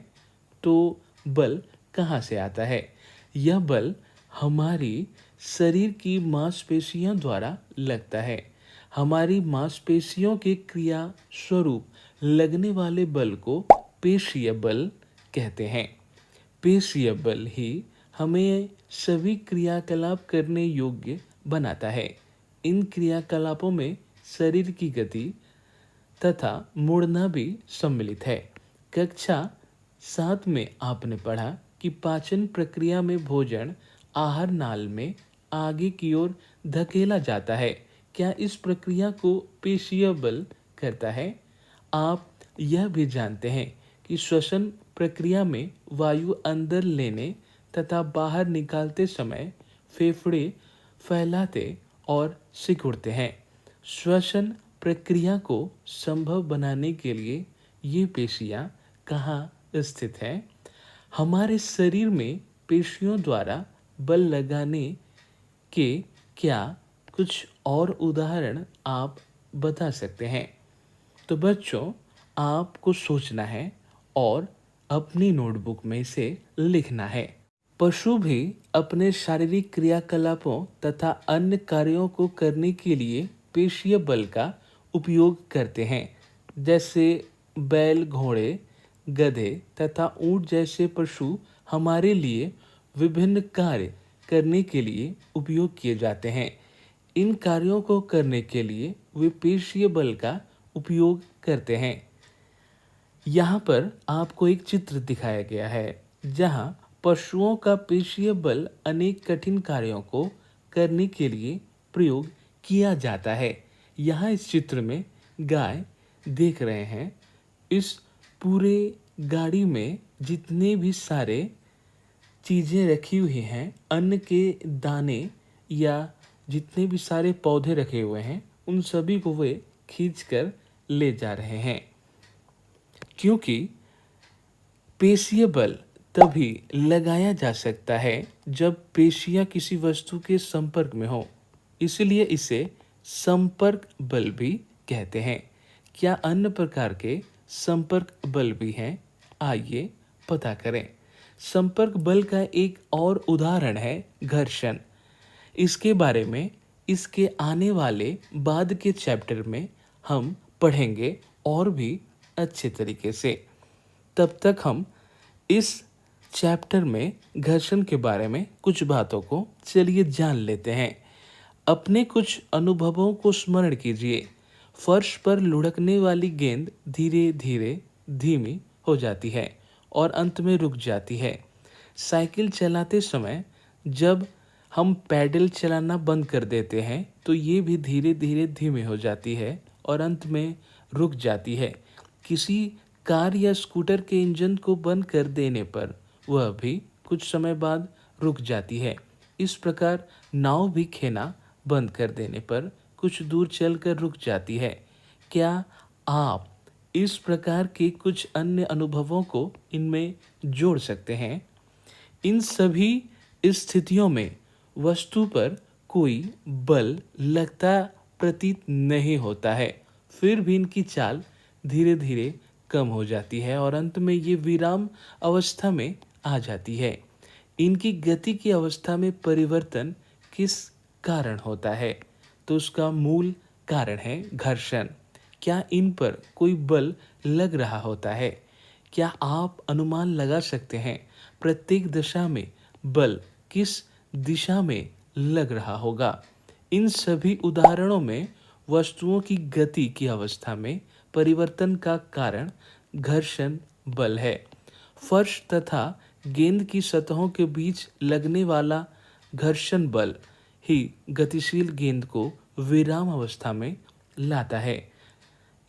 तो बल कहाँ से आता है? यह बल हमारी शरीर की मांसपेशियों द्वारा लगता है। हमारी मांसपेशियों के क्रिया स्वरूप लगने वाले बल को पेशीय बल कहते हैं। पेशीय बल ही हमें सभी क्रियाकलाप करने योग्य बनाता है। इन क्रियाकलापों में शरीर की गति तथा मुड़ना भी सम्मिलित है। कक्षा 7 में आपने पढ़ा कि पाचन प्रक्रिया में भोजन आहार नाल में आगे की ओर धकेला जाता है। क्या इस प्रक्रिया को पेशीय बल करता है? आप यह भी जानते हैं कि श्वसन प्रक्रिया में वायु अंदर लेने तथा बाहर निकालते समय फेफड़े फैलाते और सिकुड़ते हैं। श्वसन प्रक्रिया को संभव बनाने के लिए ये पेशियां कहाँ स्थित हैं? हमारे शरीर में पेशियों द्वारा बल लगाने के क्या कुछ और उदाहरण आप बता सकते हैं? तो बच्चों आपको सोचना है और अपनी नोटबुक में इसे लिखना है। पशु भी अपने शारीरिक क्रियाकलापों तथा अन्य कार्यों को करने के लिए पेशीय बल का उपयोग करते हैं। जैसे बैल, घोड़े, गधे तथा ऊंट जैसे पशु हमारे लिए विभिन्न कार्य करने के लिए उपयोग किए जाते हैं। इन कार्यों को करने के लिए वे पेशीय बल का उपयोग करते हैं। यहाँ पर आपको एक चित्र दिखाया गया है जहाँ पशुओं का पेशीय बल अनेक कठिन कार्यों को करने के लिए प्रयोग किया जाता है। यहाँ इस चित्र में गाय देख रहे हैं। इस पूरे गाड़ी में जितने भी सारे चीज़ें रखी हुई हैं, अन्न के दाने या जितने भी सारे पौधे रखे हुए हैं, उन सभी को वे खींचकर ले जा रहे हैं। क्योंकि पेशीय बल तभी लगाया जा सकता है जब पेशियां किसी वस्तु के संपर्क में हो, इसलिए इसे संपर्क बल भी कहते हैं। क्या अन्य प्रकार के संपर्क बल भी हैं? आइए पता करें। संपर्क बल का एक और उदाहरण है घर्षण। इसके बारे में इसके आने वाले बाद के चैप्टर में हम पढ़ेंगे और भी अच्छे तरीके से। तब तक हम इस चैप्टर में घर्षण के बारे में कुछ बातों को चलिए जान लेते हैं। अपने कुछ अनुभवों को स्मरण कीजिए। फर्श पर लुढ़कने वाली गेंद धीरे धीरे धीमी हो जाती है और अंत में रुक जाती है। साइकिल चलाते समय जब हम पैडल चलाना बंद कर देते हैं तो ये भी धीरे धीरे धीमी हो जाती है और अंत में रुक जाती है। किसी कार या स्कूटर के इंजन को बंद कर देने पर वह भी कुछ समय बाद रुक जाती है। इस प्रकार नाव भी खेना बंद कर देने पर कुछ दूर चलकर रुक जाती है। क्या आप इस प्रकार के कुछ अन्य अनुभवों को इनमें जोड़ सकते हैं? इन सभी स्थितियों में वस्तु पर कोई बल लगता प्रतीत नहीं होता है, फिर भी इनकी चाल धीरे धीरे कम हो जाती है और अंत में ये विराम अवस्था में आ जाती है। इनकी गति की अवस्था में परिवर्तन किस कारण होता है? तो उसका मूल कारण है घर्षण। क्या इन पर कोई बल लग रहा होता है? क्या आप अनुमान लगा सकते हैं प्रत्येक दशा में बल किस दिशा में लग रहा होगा? इन सभी उदाहरणों में वस्तुओं की गति की अवस्था में परिवर्तन का कारण घर्षण बल है। फर्श तथा गेंद की सतहों के बीच लगने वाला घर्षण बल ही गतिशील गेंद को विराम अवस्था में लाता है।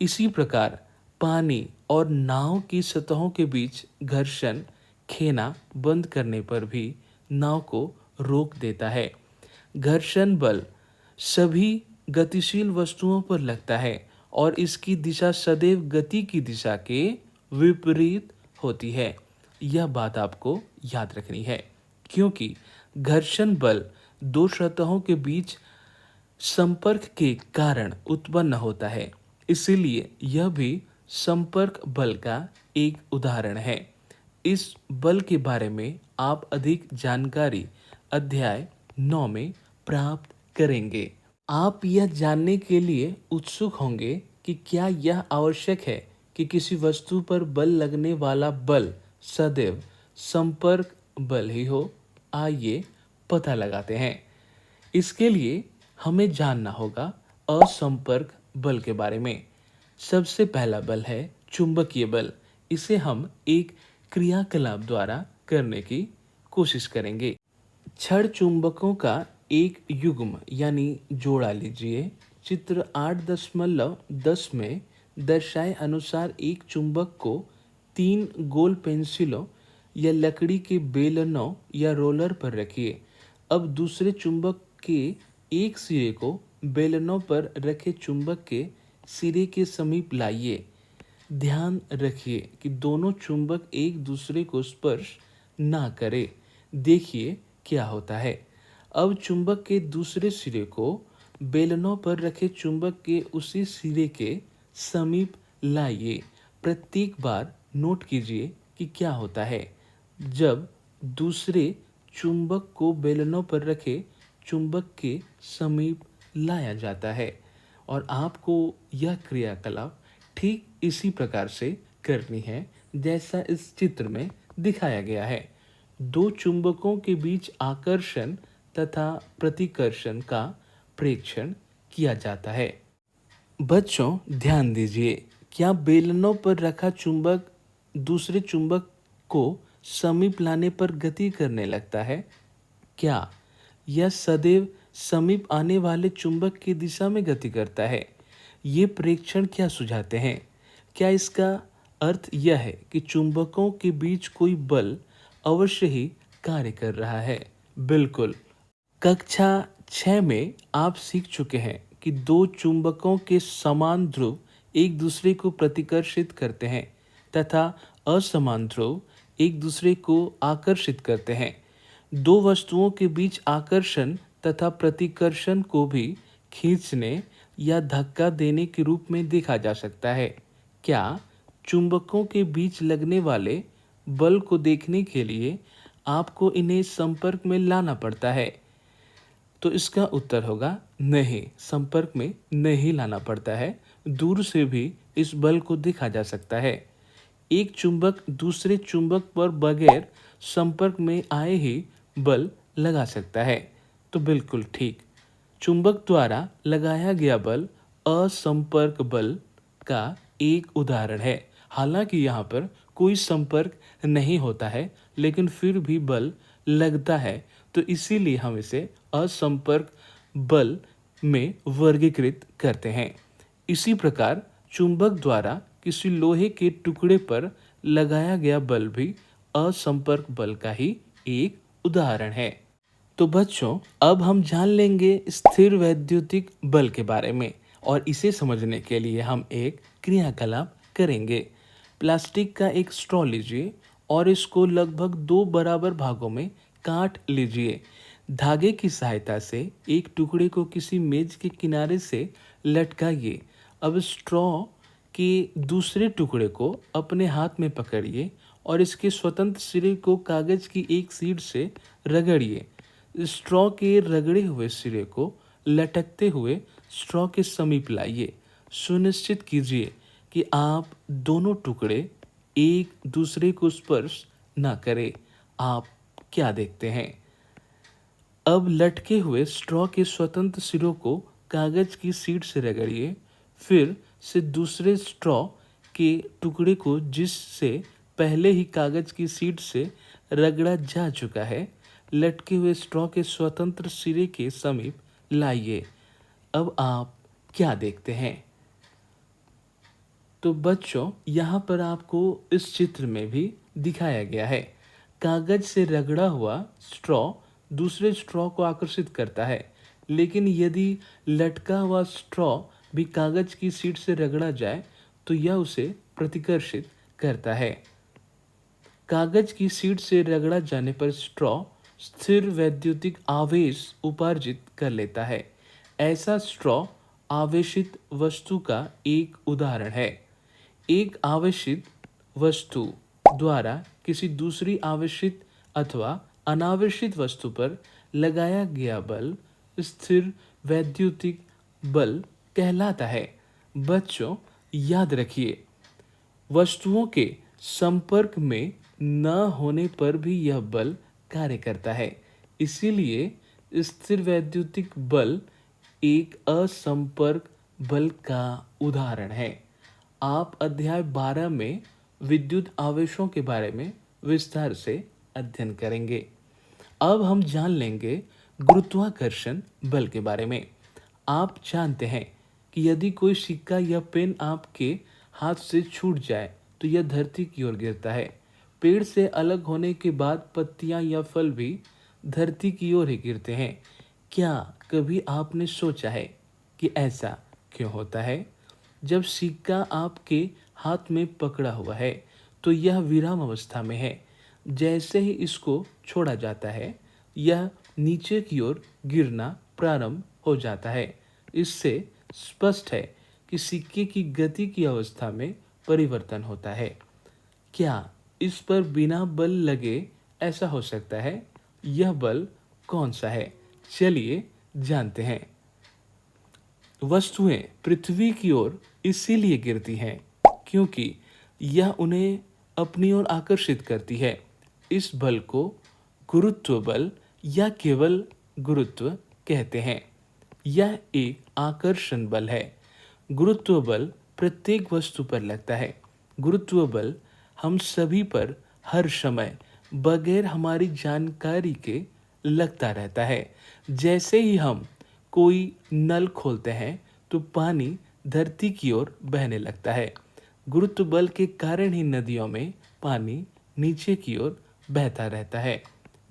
इसी प्रकार पानी और नाव की सतहों के बीच घर्षण खेना बंद करने पर भी नाव को रोक देता है। घर्षण बल सभी गतिशील वस्तुओं पर लगता है और इसकी दिशा सदैव गति की दिशा के विपरीत होती है। यह बात आपको याद रखनी है, क्योंकि घर्षण बल दो सतहों के बीच संपर्क के कारण उत्पन्न होता है, इसीलिए यह भी संपर्क बल का एक उदाहरण है। इस बल के बारे में आप अधिक जानकारी अध्याय 9 में प्राप्त करेंगे। आप यह जानने के लिए उत्सुक होंगे कि क्या यह आवश्यक है कि किसी वस्तु पर बल लगने वाला बल सदैव संपर्क बल ही हो? आइए पता लगाते हैं। इसके लिए हमें जानना होगा असंपर्क बल के बारे में। सबसे पहला बल है चुंबकीय बल। इसे हम एक क्रियाकलाप द्वारा करने की कोशिश करेंगे। छड़ चुंबकों का एक युग्म यानी जोड़ा लीजिए। चित्र 8.10 में दर्शाए अनुसार एक चुंबक को 3 गोल पेंसिलों या लकड़ी के बेलनों या रोलर पर रखिए। अब दूसरे चुंबक के एक सिरे को बेलनों पर रखे चुंबक के सिरे के समीप लाइए। ध्यान रखिए कि दोनों चुंबक एक दूसरे को स्पर्श ना करें। देखिए क्या होता है। अब चुंबक के दूसरे सिरे को बेलनों पर रखे चुंबक के उसी सिरे के समीप लाइए। प्रत्येक बार नोट कीजिए कि क्या होता है जब दूसरे चुंबक को बेलनों पर रखे चुंबक के समीप लाया जाता है। और आपको यह क्रियाकलाप ठीक इसी प्रकार से करनी है जैसा इस चित्र में दिखाया गया है। दो चुंबकों के बीच आकर्षण तथा प्रतिकर्षण का प्रेक्षण किया जाता है। बच्चों ध्यान दीजिए, क्या बेलनों पर रखा चुंबक दूसरे चुंबक को समीप लाने पर गति करने लगता है? क्या यह सदैव समीप आने वाले चुंबक की दिशा में गति करता है? ये प्रेक्षण क्या सुझाते हैं? क्या इसका अर्थ यह है कि चुंबकों के बीच कोई बल अवश्य ही कार्य कर रहा है? बिल्कुल। कक्षा 6 में आप सीख चुके हैं कि दो चुंबकों के समान ध्रुव एक दूसरे को प्रतिकर्षित करते हैं तथा असमान ध्रुव एक दूसरे को आकर्षित करते हैं। दो वस्तुओं के बीच आकर्षण तथा प्रतिकर्षण को भी खींचने या धक्का देने के रूप में देखा जा सकता है। क्या चुंबकों के बीच लगने वाले बल को देखने के लिए आपको इन्हें संपर्क में लाना पड़ता है? तो इसका उत्तर होगा नहीं, संपर्क में नहीं लाना पड़ता है। दूर से भी इस बल को देखा जा सकता है। एक चुंबक दूसरे चुंबक पर बगैर संपर्क में आए ही बल लगा सकता है। तो बिल्कुल ठीक, चुंबक द्वारा लगाया गया बल असंपर्क बल का एक उदाहरण है। हालांकि यहाँ पर कोई संपर्क नहीं होता है, लेकिन फिर भी बल लगता है, तो इसीलिए हम इसे असंपर्क बल में वर्गीकृत करते हैं। इसी प्रकार चुंबक द्वारा किसी लोहे के टुकड़े पर लगाया गया बल भी असंपर्क बल का ही एक उदाहरण है। तो बच्चों, अब हम जान लेंगे स्थिर वैद्युतिक बल के बारे में, और इसे समझने के लिए हम एक क्रियाकलाप करेंगे। प्लास्टिक का एक स्ट्रॉ लीजिए और इसको लगभग 2 बराबर भागों में काट लीजिए। धागे की सहायता से एक टुकड़े को किसी मेज के किनारे से लटकाइए। अब स्ट्रॉ के दूसरे टुकड़े को अपने हाथ में पकड़िए और इसके स्वतंत्र सिरे को कागज की एक सीट से रगड़िए। स्ट्रॉ के रगड़े हुए सिरे को लटकते हुए स्ट्रॉ के समीप लाइए। सुनिश्चित कीजिए कि आप दोनों टुकड़े एक दूसरे को स्पर्श न करें। आप क्या देखते हैं? अब लटके हुए स्ट्रॉ के स्वतंत्र सिरों को कागज की सीट से रगड़िए। फिर से दूसरे स्ट्रॉ के टुकड़े को, जिससे पहले ही कागज की सीट से रगड़ा जा चुका है, लटके हुए स्ट्रॉ के स्वतंत्र सिरे के समीप लाइए। अब आप क्या देखते हैं? तो बच्चों, यहाँ पर आपको इस चित्र में भी दिखाया गया है। कागज से रगड़ा हुआ स्ट्रॉ दूसरे स्ट्रॉ को आकर्षित करता है, लेकिन यदि लटका हुआ स्ट्रॉ भी कागज की सीट से रगड़ा जाए तो यह उसे प्रतिकर्षित करता है। कागज की सीट से रगड़ा जाने पर स्ट्रॉ स्थिर वैद्युतिक आवेश उपार्जित कर लेता है। ऐसा स्ट्रॉ आवेशित वस्तु का एक उदाहरण है। एक आवेशित वस्तु द्वारा किसी दूसरी आवेशित अथवा अनावेशित वस्तु पर लगाया गया बल स्थिर वैद्युतिक बल कहलाता है। बच्चों, याद रखिए, वस्तुओं के संपर्क में न होने पर भी यह बल कार्य करता है। इसीलिए स्थिर वैद्युतिक बल एक असंपर्क बल का उदाहरण है। आप अध्याय 12 में विद्युत आवेशों के बारे में विस्तार से अध्ययन करेंगे। अब हम जान लेंगे गुरुत्वाकर्षण बल के बारे में। आप जानते हैं कि यदि कोई सिक्का या पेन आपके हाथ से छूट जाए तो यह धरती की ओर गिरता है। पेड़ से अलग होने के बाद पत्तियां या फल भी धरती की ओर ही गिरते हैं। क्या कभी आपने सोचा है कि ऐसा क्यों होता है? जब सिक्का आपके हाथ में पकड़ा हुआ है तो यह विराम अवस्था में है। जैसे ही इसको छोड़ा जाता है, यह नीचे की ओर गिरना प्रारंभ हो जाता है। इससे स्पष्ट है कि सिक्के की गति की अवस्था में परिवर्तन होता है। क्या इस पर बिना बल लगे ऐसा हो सकता है? यह बल कौन सा है? चलिए जानते हैं। वस्तुएं पृथ्वी की ओर इसीलिए गिरती हैं क्योंकि यह उन्हें अपनी ओर आकर्षित करती है। इस बल को गुरुत्व बल या केवल गुरुत्व कहते हैं। यह एक आकर्षण बल है। गुरुत्व बल प्रत्येक वस्तु पर लगता है। गुरुत्व बल हम सभी पर हर समय बगैर हमारी जानकारी के लगता रहता है। जैसे ही हम कोई नल खोलते हैं तो पानी धरती की ओर बहने लगता है। गुरुत्व बल के कारण ही नदियों में पानी नीचे की ओर बहता रहता है।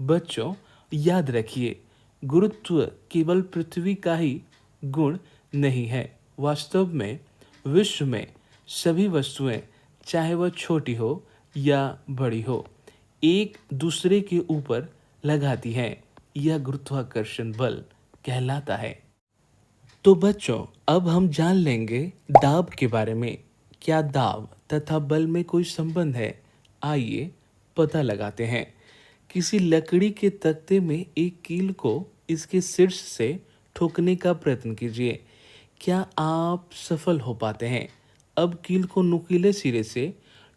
बच्चों, याद रखिए, गुरुत्व केवल पृथ्वी का ही गुण नहीं है। वास्तव में विश्व में सभी वस्तुएं, चाहे वह छोटी हो या बड़ी हो, एक दूसरे के ऊपर लगाती हैं। यह गुरुत्वाकर्षण बल कहलाता है। तो बच्चों, अब हम जान लेंगे दाब के बारे में। क्या दाब तथा बल में कोई संबंध है? आइए पता लगाते हैं। किसी लकड़ी के तख्ते में एक कील को इसके शीर्ष से ठोकने का प्रयत्न कीजिए। क्या आप सफल हो पाते हैं? अब कील को नुकीले सिरे से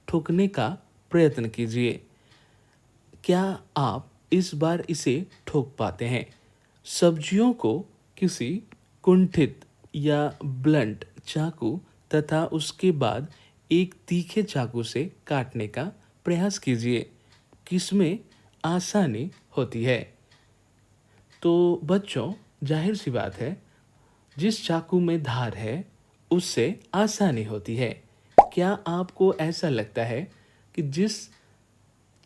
ठोकने का प्रयत्न कीजिए। क्या आप इस बार इसे ठोक पाते हैं? सब्जियों को किसी कुंठित या ब्लंट चाकू तथा उसके बाद एक तीखे चाकू से काटने का प्रयास कीजिए। किसमें आसानी होती है? तो बच्चों, जाहिर सी बात है, जिस चाकू में धार है उससे आसानी होती है। क्या आपको ऐसा लगता है कि जिस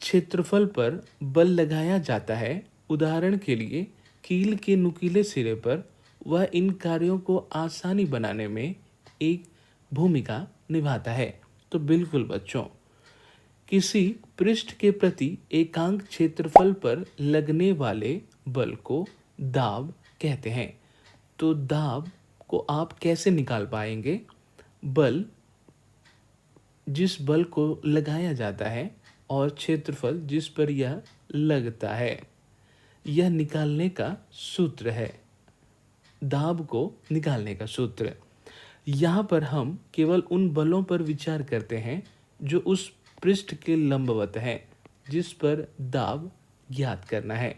क्षेत्रफल पर बल लगाया जाता है, उदाहरण के लिए कील के नुकीले सिरे पर, वह इन कार्यों को आसानी बनाने में एक भूमिका निभाता है? तो बिल्कुल बच्चों, किसी पृष्ठ के प्रति एकांक क्षेत्रफल पर लगने वाले बल को दाब कहते हैं। तो दाब को आप कैसे निकाल पाएंगे? बल, जिस बल को लगाया जाता है, और क्षेत्रफल जिस पर यह लगता है, यह निकालने का सूत्र है। दाब को निकालने का सूत्र। यहाँ पर हम केवल उन बलों पर विचार करते हैं जो उस पृष्ठ के लंबवत है जिस पर दाब ज्ञात करना है।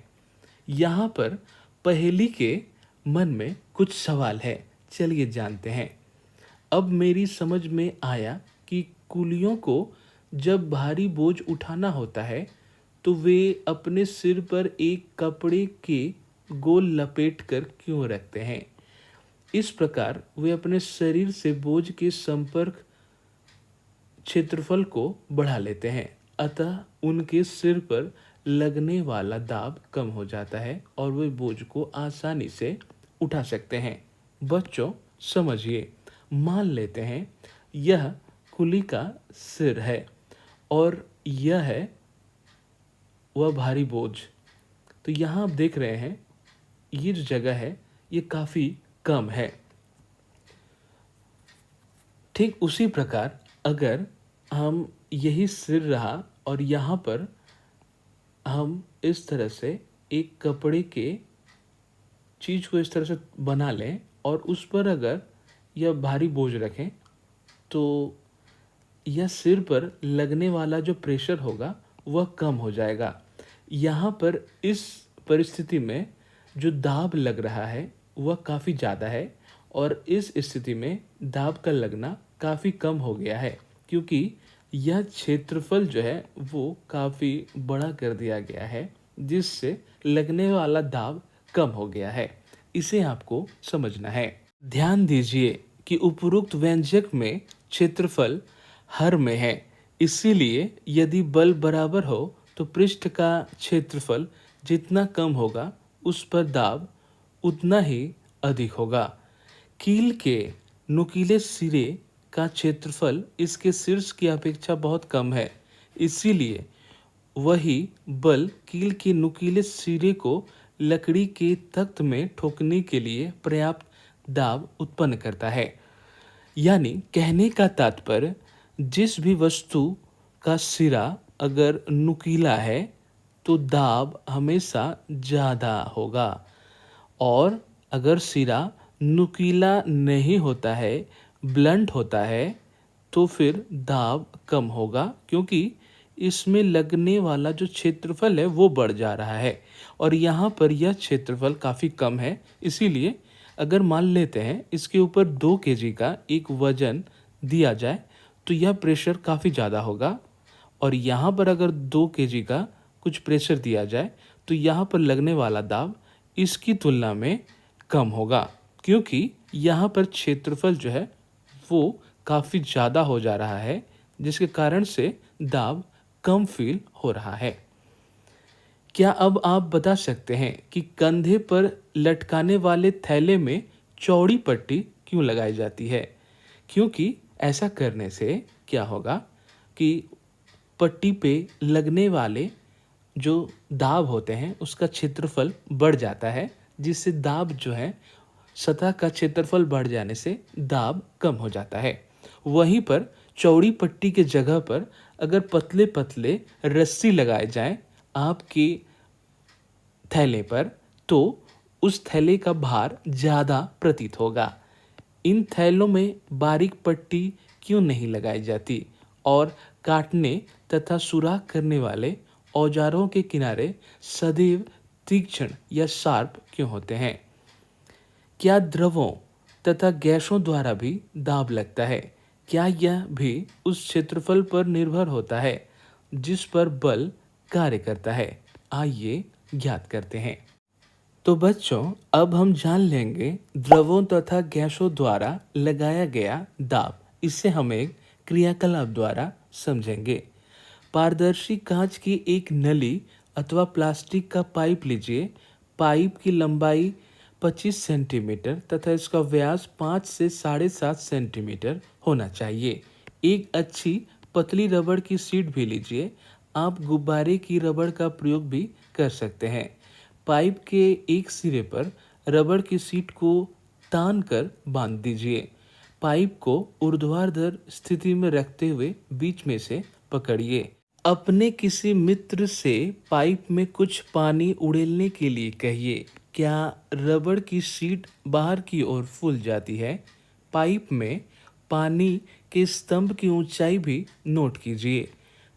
यहाँ पर पहेली के मन में कुछ सवाल है, चलिए जानते हैं। अब मेरी समझ में आया कि कुलियों को जब भारी बोझ उठाना होता है तो वे अपने सिर पर एक कपड़े के गोल लपेट कर क्यों रखते हैं। इस प्रकार वे अपने शरीर से बोझ के संपर्क क्षेत्रफल को बढ़ा लेते हैं, अतः उनके सिर पर लगने वाला दाब कम हो जाता है और वे बोझ को आसानी से उठा सकते हैं। बच्चों समझिए, मान लेते हैं यह कुली का सिर है और यह है वह भारी बोझ। तो यहाँ आप देख रहे हैं ये जो जगह है ये काफ़ी कम है। ठीक उसी प्रकार अगर हम यही सिर रहा और यहाँ पर हम इस तरह से एक कपड़े के चीज़ को इस तरह से बना लें और उस पर अगर यह भारी बोझ रखें, तो यह सिर पर लगने वाला जो प्रेशर होगा वह कम हो जाएगा। यहाँ पर इस परिस्थिति में जो दाब लग रहा है वह काफ़ी ज़्यादा है और इस स्थिति में दाब का लगना काफ़ी कम हो गया है, क्योंकि यह क्षेत्रफल जो है वो काफ़ी बड़ा कर दिया गया है जिससे लगने वाला दाब कम हो गया है। इसे आपको समझना है। ध्यान दीजिए कि उपरोक्त व्यंजक में क्षेत्रफल हर में है, इसीलिए यदि बल बराबर हो तो पृष्ठ का क्षेत्रफल जितना कम होगा उस पर दाब उतना ही अधिक होगा। कील के नुकीले सिरे का क्षेत्रफल इसके शीर्ष की अपेक्षा बहुत कम है, इसीलिए वही बल कील के नुकीले सिरे को लकड़ी के तख्त में ठोकने के लिए पर्याप्त दाब उत्पन्न करता है। यानी कहने का तात्पर्य, जिस भी वस्तु का सिरा अगर नुकीला है तो दाब हमेशा ज़्यादा होगा, और अगर सिरा नुकीला नहीं होता है, ब्लंट होता है, तो फिर दाब कम होगा, क्योंकि इसमें लगने वाला जो क्षेत्रफल है वो बढ़ जा रहा है और यहाँ पर यह क्षेत्रफल काफ़ी कम है। इसीलिए अगर मान लेते हैं इसके ऊपर 2 केजी का एक वजन दिया जाए तो यह प्रेशर काफ़ी ज़्यादा होगा, और यहाँ पर अगर 2 केजी का कुछ प्रेशर दिया जाए तो यहाँ पर लगने वाला दाब इसकी तुलना में कम होगा, क्योंकि यहाँ पर क्षेत्रफल जो है वो काफ़ी ज़्यादा हो जा रहा है, जिसके कारण से दाब कम फील हो रहा है। क्या अब आप बता सकते हैं कि कंधे पर लटकाने वाले थैले में चौड़ी पट्टी क्यों लगाई जाती है? क्योंकि ऐसा करने से क्या होगा कि पट्टी पे लगने वाले जो दाब होते हैं उसका क्षेत्रफल बढ़ जाता है, जिससे दाब जो है सतह का क्षेत्रफल बढ़ जाने से दाब कम हो जाता है। वहीं पर चौड़ी पट्टी के जगह पर अगर पतले पतले रस्सी लगाए जाएं आपके थैले पर, तो उस थैले का भार ज़्यादा प्रतीत होगा। इन थैलों में बारीक पट्टी क्यों नहीं लगाई जाती और काटने तथा सुराख करने वाले औजारों के किनारे सदैव तीक्ष्ण या शार्प क्यों होते हैं? क्या द्रवों तथा गैसों द्वारा भी दाब लगता है? क्या यह भी उस क्षेत्रफल पर निर्भर होता है जिस पर बल कार्य करता है? आइए ज्ञात करते हैं। तो बच्चों, अब हम जान लेंगे द्रवों तथा गैसों द्वारा लगाया गया दाब। इसे हम एक क्रियाकलाप द्वारा समझेंगे। पारदर्शी कांच की एक नली अथवा प्लास्टिक का पाइप लीजिए। पाइप की लंबाई 25 सेंटीमीटर तथा इसका व्यास 5 से 7.5 सेंटीमीटर होना चाहिए। एक अच्छी पतली रबड़ की शीट भी लीजिए। आप गुब्बारे की रबड़ का प्रयोग भी कर सकते हैं। पाइप के एक सिरे पर रबड़ की शीट को तान कर बांध दीजिए। पाइप को ऊर्ध्वाधर स्थिति में रखते हुए बीच में से पकड़िए। अपने किसी मित्र से पाइप में कुछ पानी उड़ेलने के लिए कहिए। क्या रबड़ की शीट बाहर की ओर फूल जाती है? पाइप में पानी के स्तंभ की ऊंचाई भी नोट कीजिए।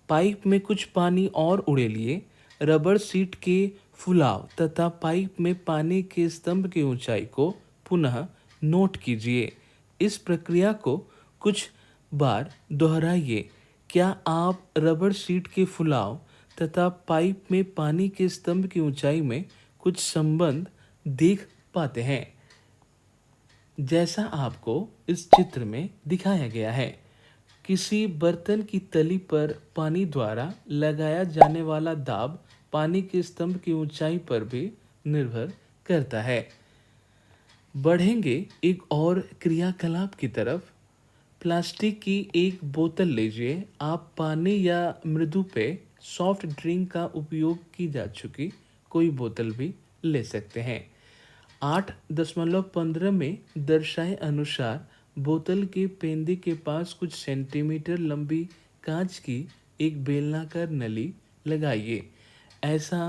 पाइप में कुछ पानी और उड़ेलिए। रबड़ शीट के फुलाव तथा पाइप में पानी के स्तंभ की ऊंचाई को पुनः नोट कीजिए। इस प्रक्रिया को कुछ बार दोहराइए। क्या आप रबड़ शीट के फुलाव तथा पाइप में पानी के स्तंभ की ऊंचाई में कुछ संबंध देख पाते हैं? जैसा आपको इस चित्र में दिखाया गया है। किसी बर्तन की तली पर पानी द्वारा लगाया जाने वाला दाब पानी के स्तंभ की ऊंचाई पर भी निर्भर करता है। बढ़ेंगे एक और क्रियाकलाप की तरफ। प्लास्टिक की एक बोतल लीजिए। आप पानी या मृदु पेय सॉफ्ट ड्रिंक का उपयोग की जा चुकी कोई बोतल भी ले सकते हैं। 8.15 में दर्शाए अनुसार बोतल के पेंदे के पास कुछ सेंटीमीटर लंबी कांच की एक बेलनाकार नली लगाइए। ऐसा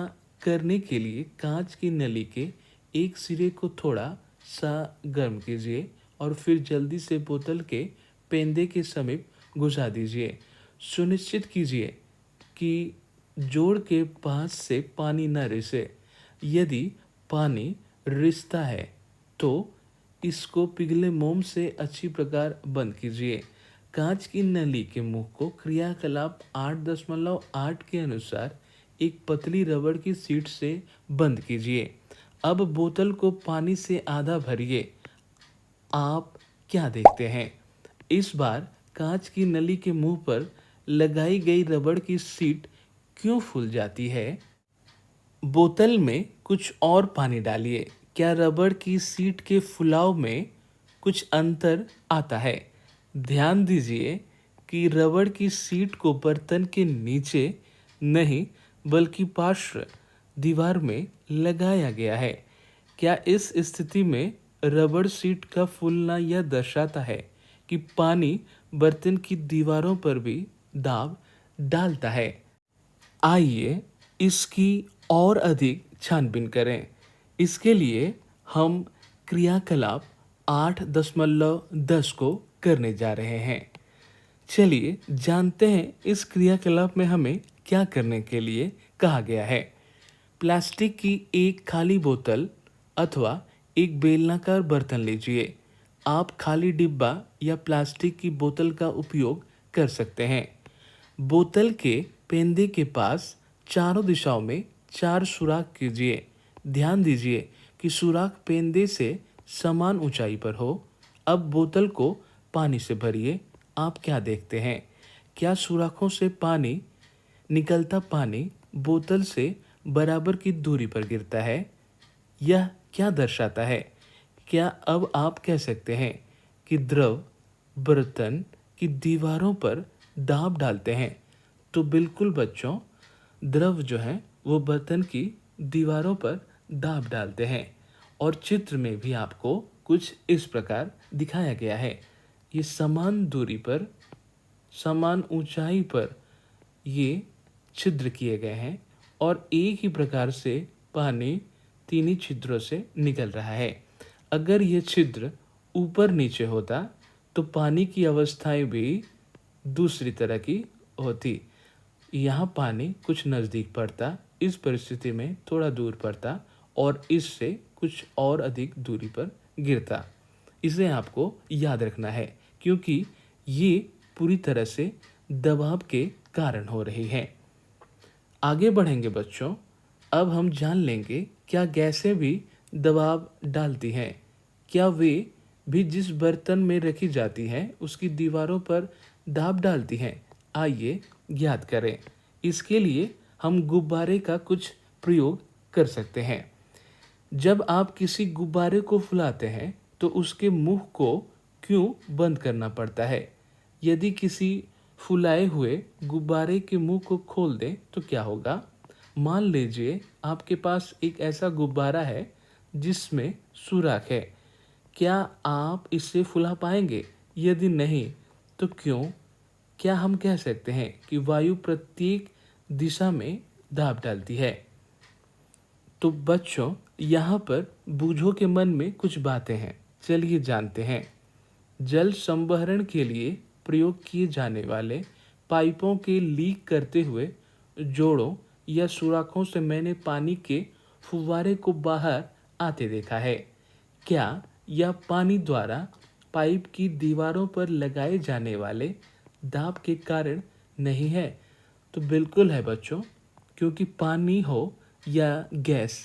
करने के लिए कांच की नली के एक सिरे को थोड़ा सा गर्म कीजिए और फिर जल्दी से बोतल के पेंदे के समीप घुसा दीजिए। सुनिश्चित कीजिए कि जोड़ के पास से पानी न रिसे। यदि पानी रिसता है तो इसको पिघले मोम से अच्छी प्रकार बंद कीजिए। कांच की नली के मुंह को क्रियाकलाप 8.8 के अनुसार एक पतली रबड़ की शीट से बंद कीजिए। अब बोतल को पानी से आधा भरिए। आप क्या देखते हैं? इस बार कांच की नली के मुंह पर लगाई गई रबड़ की शीट क्यों फूल जाती है? बोतल में कुछ और पानी डालिए। क्या रबड़ की शीट के फुलाव में कुछ अंतर आता है? ध्यान दीजिए कि रबड़ की शीट को बर्तन के नीचे नहीं बल्कि पार्श्व दीवार में लगाया गया है। क्या इस स्थिति में रबड़ शीट का फूलना यह दर्शाता है कि पानी बर्तन की दीवारों पर भी दाब डालता है? आइए इसकी और अधिक छानबीन करें। इसके लिए हम क्रियाकलाप 8.10 को करने जा रहे हैं। चलिए जानते हैं इस क्रियाकलाप में हमें क्या करने के लिए कहा गया है। प्लास्टिक की एक खाली बोतल अथवा एक बेलनाकार बर्तन लीजिए। आप खाली डिब्बा या प्लास्टिक की बोतल का उपयोग कर सकते हैं। बोतल के पेंदे के पास चारों दिशाओं में 4 सुराख कीजिए। ध्यान दीजिए कि सुराख पेंदे से समान ऊंचाई पर हो। अब बोतल को पानी से भरिए। आप क्या देखते हैं? क्या सुराखों से पानी निकलता पानी बोतल से बराबर की दूरी पर गिरता है? यह क्या दर्शाता है? क्या अब आप कह सकते हैं कि द्रव बर्तन की दीवारों पर दाब डालते हैं? तो बिल्कुल बच्चों, द्रव जो है वो बर्तन की दीवारों पर दाब डालते हैं और चित्र में भी आपको कुछ इस प्रकार दिखाया गया है। ये समान दूरी पर, समान ऊंचाई पर ये छिद्र किए गए हैं और एक ही प्रकार से पानी तीनों छिद्रों से निकल रहा है। अगर ये छिद्र ऊपर नीचे होता तो पानी की अवस्थाएं भी दूसरी तरह की होती। यहाँ पानी कुछ नज़दीक पड़ता, इस परिस्थिति में थोड़ा दूर पड़ता और इससे कुछ और अधिक दूरी पर गिरता। इसे आपको याद रखना है क्योंकि ये पूरी तरह से दबाव के कारण हो रही है। आगे बढ़ेंगे बच्चों। अब हम जान लेंगे क्या गैसें भी दबाव डालती हैं। क्या वे भी जिस बर्तन में रखी जाती हैं उसकी दीवारों पर दाब डालती हैं। आइए याद करें। इसके लिए हम गुब्बारे का कुछ प्रयोग कर सकते हैं। जब आप किसी गुब्बारे को फुलाते हैं तो उसके मुंह को क्यों बंद करना पड़ता है? यदि किसी फुलाए हुए गुब्बारे के मुंह को खोल दें तो क्या होगा? मान लीजिए आपके पास एक ऐसा गुब्बारा है जिसमें सुराख है। क्या आप इसे फुला पाएंगे? यदि नहीं तो क्यों? क्या हम कह सकते हैं कि वायु प्रत्येक दिशा में दाब डालती है? तो बच्चों, यहाँ पर बूझों के मन में कुछ बातें हैं। चलिए जानते हैं। जल संवहन के लिए प्रयोग किए जाने वाले पाइपों के लीक करते हुए जोड़ों या सुराखों से मैंने पानी के फुव्वारे को बाहर आते देखा है। क्या यह पानी द्वारा पाइप की दीवारों पर लगाए जाने वाले दाब के कारण नहीं है? तो बिल्कुल है बच्चों, क्योंकि पानी हो या गैस,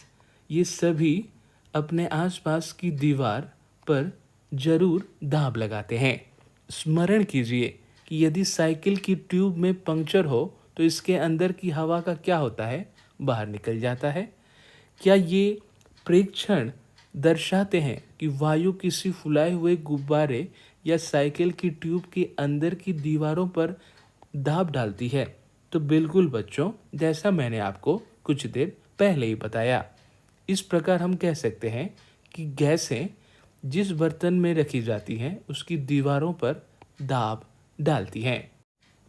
ये सभी अपने आसपास की दीवार पर जरूर दाब लगाते हैं। स्मरण कीजिए कि यदि साइकिल की ट्यूब में पंक्चर हो तो इसके अंदर की हवा का क्या होता है? बाहर निकल जाता है। क्या ये प्रेक्षण दर्शाते हैं कि वायु किसी फुलाए हुए गुब्बारे या साइकिल की ट्यूब के अंदर की दीवारों पर दाब डालती है? तो बिल्कुल बच्चों, जैसा मैंने आपको कुछ देर पहले ही बताया। इस प्रकार हम कह सकते हैं कि गैसें जिस बर्तन में रखी जाती हैं उसकी दीवारों पर दाब डालती हैं।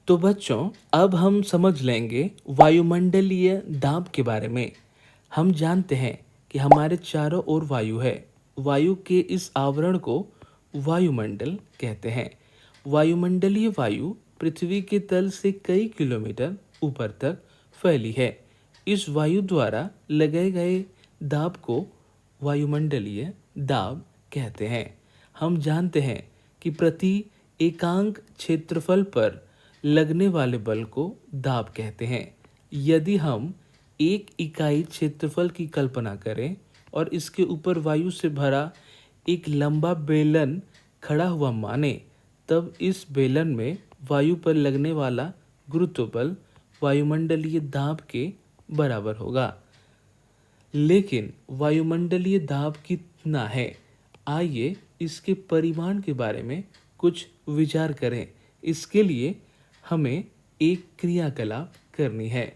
तो बच्चों, अब हम समझ लेंगे वायुमंडलीय दाब के बारे में। हम जानते हैं कि हमारे चारों ओर वायु है। वायु के इस आवरण को वायुमंडल कहते हैं। वायुमंडलीय वायु पृथ्वी के तल से कई किलोमीटर ऊपर तक फैली है। इस वायु द्वारा लगाए गए दाब को वायुमंडलीय दाब कहते हैं। हम जानते हैं कि प्रति एकांक क्षेत्रफल पर लगने वाले बल को दाब कहते हैं। यदि हम एक इकाई क्षेत्रफल की कल्पना करें और इसके ऊपर वायु से भरा एक लंबा बेलन खड़ा हुआ माने, तब इस बेलन में वायु पर लगने वाला गुरुत्व बल वायुमंडलीय दाब के बराबर होगा। लेकिन वायुमंडलीय दाब कितना है? आइए इसके परिमाण के बारे में कुछ विचार करें। इसके लिए हमें एक क्रियाकलाप करनी है।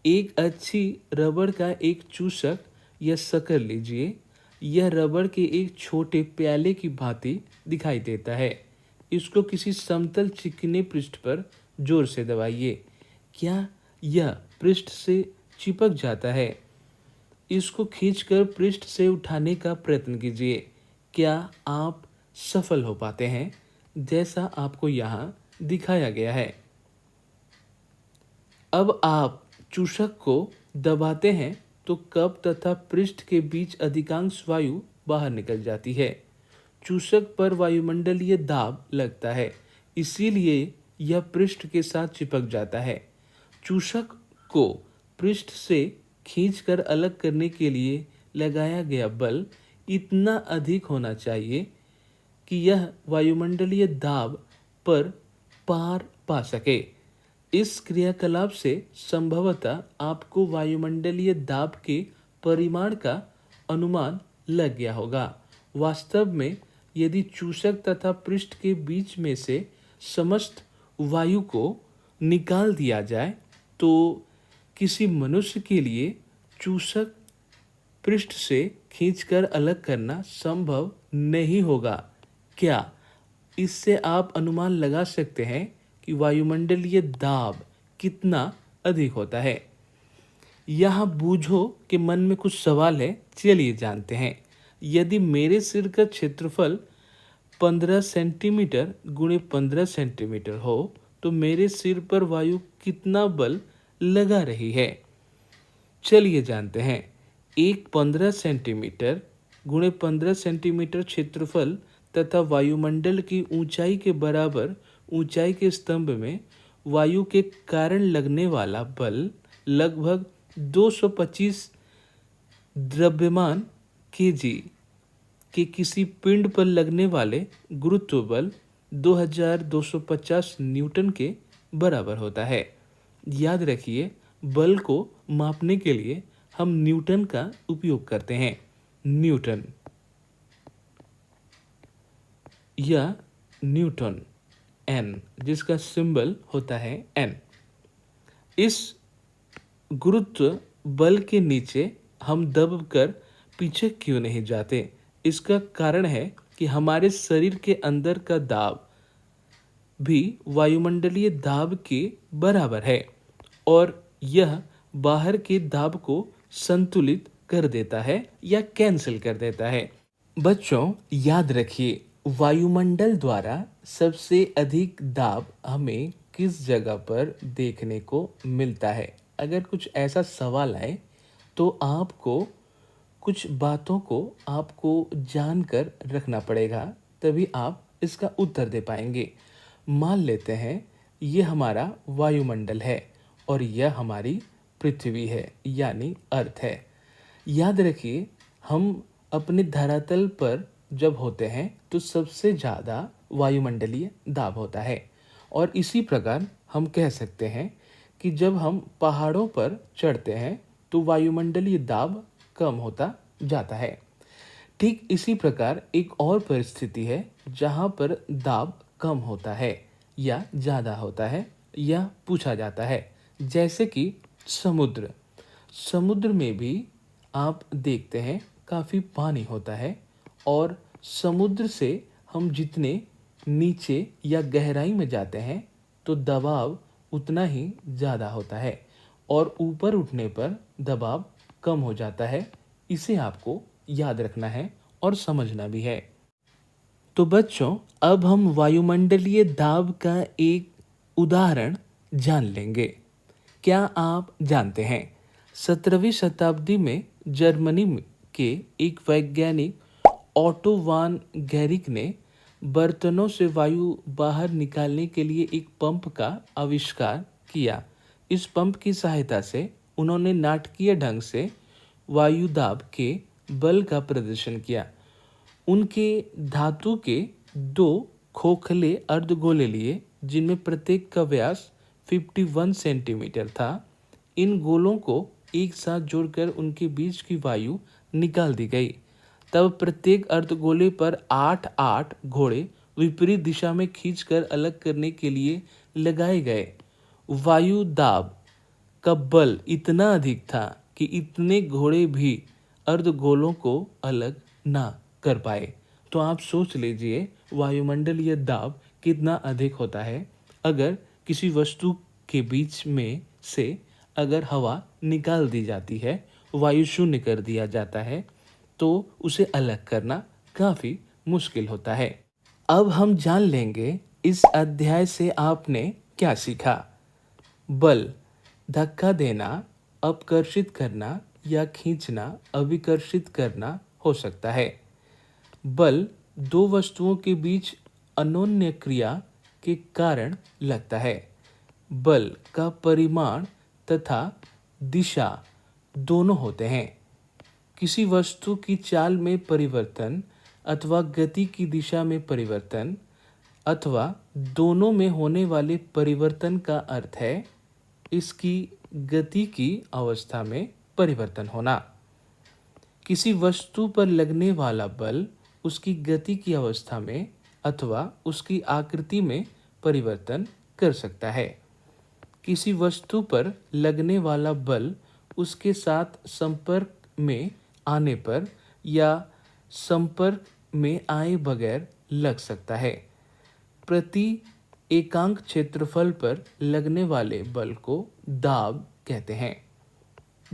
एक अच्छी रबड़ का एक चूसक या शक्कर लीजिए। यह रबड़ के एक छोटे प्याले की भांति दिखाई देता है। इसको किसी समतल चिकने पृष्ठ पर जोर से दबाइए। क्या यह पृष्ठ से चिपक जाता है? इसको खींचकर पृष्ठ से उठाने का प्रयत्न कीजिए। क्या आप सफल हो पाते हैं जैसा आपको यहाँ दिखाया गया है? अब आप चूसक को दबाते हैं तो कप तथा पृष्ठ के बीच अधिकांश वायु बाहर निकल जाती है। चूसक पर वायुमंडलीय दाब लगता है, इसीलिए यह पृष्ठ के साथ चिपक जाता है। चूसक को पृष्ठ से खींचकर अलग करने के लिए लगाया गया बल इतना अधिक होना चाहिए कि यह वायुमंडलीय दाब पर पार पा सके। इस क्रियाकलाप से संभवतः आपको वायुमंडलीय दाब के परिमाण का अनुमान लग गया होगा। वास्तव में यदि चूसक तथा पृष्ठ के बीच में से समस्त वायु को निकाल दिया जाए तो किसी मनुष्य के लिए चूसक पृष्ठ से खींचकर अलग करना संभव नहीं होगा। क्या इससे आप अनुमान लगा सकते हैं कि वायुमंडलीय दाब कितना अधिक होता है? यहाँ बूझो कि मन में कुछ सवाल है, चलिए जानते हैं। यदि मेरे सिर का क्षेत्रफल 15 सेंटीमीटर गुणे 15 सेंटीमीटर हो तो मेरे सिर पर वायु कितना बल लगा रही है? चलिए जानते हैं। एक 15 सेंटीमीटर गुणे 15 सेंटीमीटर क्षेत्रफल तथा वायुमंडल की ऊंचाई के बराबर ऊंचाई के स्तंभ में वायु के कारण लगने वाला बल लगभग 225 द्रव्यमान केजी के किसी पिंड पर लगने वाले गुरुत्व बल 2250 न्यूटन के बराबर होता है। याद रखिए, बल को मापने के लिए हम न्यूटन का उपयोग करते हैं। न्यूटन या न्यूटन, एन, जिसका सिंबल होता है एन। इस गुरुत्व बल के नीचे हम दबकर पीछे क्यों नहीं जाते? इसका कारण है कि हमारे शरीर के अंदर का दाब भी वायुमंडलीय दाब के बराबर है और यह बाहर के दाब को संतुलित कर देता है या कैंसिल कर देता है। बच्चों, याद रखिए, वायुमंडल द्वारा सबसे अधिक दाब हमें किस जगह पर देखने को मिलता है? अगर कुछ ऐसा सवाल आए तो आपको कुछ बातों को आपको जानकर रखना पड़ेगा, तभी आप इसका उत्तर दे पाएंगे। मान लेते हैं ये हमारा वायुमंडल है और यह हमारी पृथ्वी है यानी अर्थ है। याद रखिए, हम अपने धरातल पर जब होते हैं तो सबसे ज़्यादा वायुमंडलीय दाब होता है और इसी प्रकार हम कह सकते हैं कि जब हम पहाड़ों पर चढ़ते हैं तो वायुमंडलीय दाब कम होता जाता है। ठीक इसी प्रकार एक और परिस्थिति है जहाँ पर दाब कम होता है या ज़्यादा होता है, यह पूछा जाता है। जैसे कि समुद्र। समुद्र में भी आप देखते हैं काफ़ी पानी होता है और समुद्र से हम जितने नीचे या गहराई में जाते हैं तो दबाव उतना ही ज़्यादा होता है और ऊपर उठने पर दबाव कम हो जाता है। इसे आपको याद रखना है और समझना भी है। तो बच्चों, अब हम वायुमंडलीय दाब का एक उदाहरण जान लेंगे। क्या आप जानते हैं 17वीं शताब्दी में जर्मनी के एक वैज्ञानिक ऑटो वान गैरिक ने बर्तनों से वायु बाहर निकालने के लिए एक पंप का आविष्कार किया। इस पंप की सहायता से उन्होंने नाटकीय ढंग से वायु दाब के बल का प्रदर्शन किया। उनके धातु के 2 खोखले अर्धगोले लिए जिनमें प्रत्येक का व्यास 51 सेंटीमीटर था। इन गोलों को एक साथ जोड़कर उनके बीच की वायु निकाल दी गई। तब प्रत्येक अर्धगोले पर 8-8 घोड़े विपरीत दिशा में खींचकर अलग करने के लिए लगाए गए। वायु दाब का बल इतना अधिक था कि इतने घोड़े भी अर्धगोलों को अलग ना कर पाए। तो आप सोच लीजिए वायुमंडलीय दाब कितना अधिक होता है। अगर किसी वस्तु के बीच में से अगर हवा निकाल दी जाती है, वायु शून्य कर दिया जाता है, तो उसे अलग करना काफ़ी मुश्किल होता है। अब हम जान लेंगे इस अध्याय से आपने क्या सीखा। बल, धक्का देना, अपकर्षित करना या खींचना, अभिकर्षित करना हो सकता है। बल दो वस्तुओं के बीच अन्योन्य क्रिया के कारण लगता है। बल का परिमाण तथा दिशा दोनों होते हैं। किसी वस्तु की चाल में परिवर्तन अथवा गति की दिशा में परिवर्तन अथवा दोनों में होने वाले परिवर्तन का अर्थ है इसकी गति की अवस्था में परिवर्तन होना। किसी वस्तु पर लगने वाला बल उसकी गति की अवस्था में अथवा उसकी आकृति में परिवर्तन कर सकता है। किसी वस्तु पर लगने वाला बल उसके साथ संपर्क में आने पर या संपर्क में आए बगैर लग सकता है। प्रति एकांक क्षेत्रफल पर लगने वाले बल को दाब कहते हैं।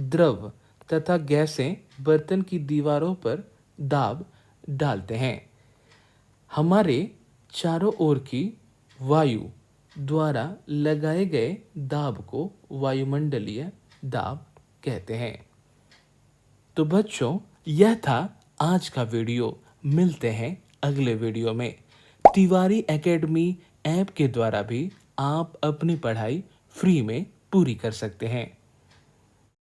द्रव तथा गैसें बर्तन की दीवारों पर दाब डालते हैं। हमारे चारों ओर की वायु द्वारा लगाए गए दाब को वायुमंडलीय दाब कहते हैं। तो बच्चों, यह था आज का वीडियो। मिलते हैं अगले वीडियो में। तिवारी एकेडमी ऐप के द्वारा भी आप अपनी पढ़ाई फ्री में पूरी कर सकते हैं।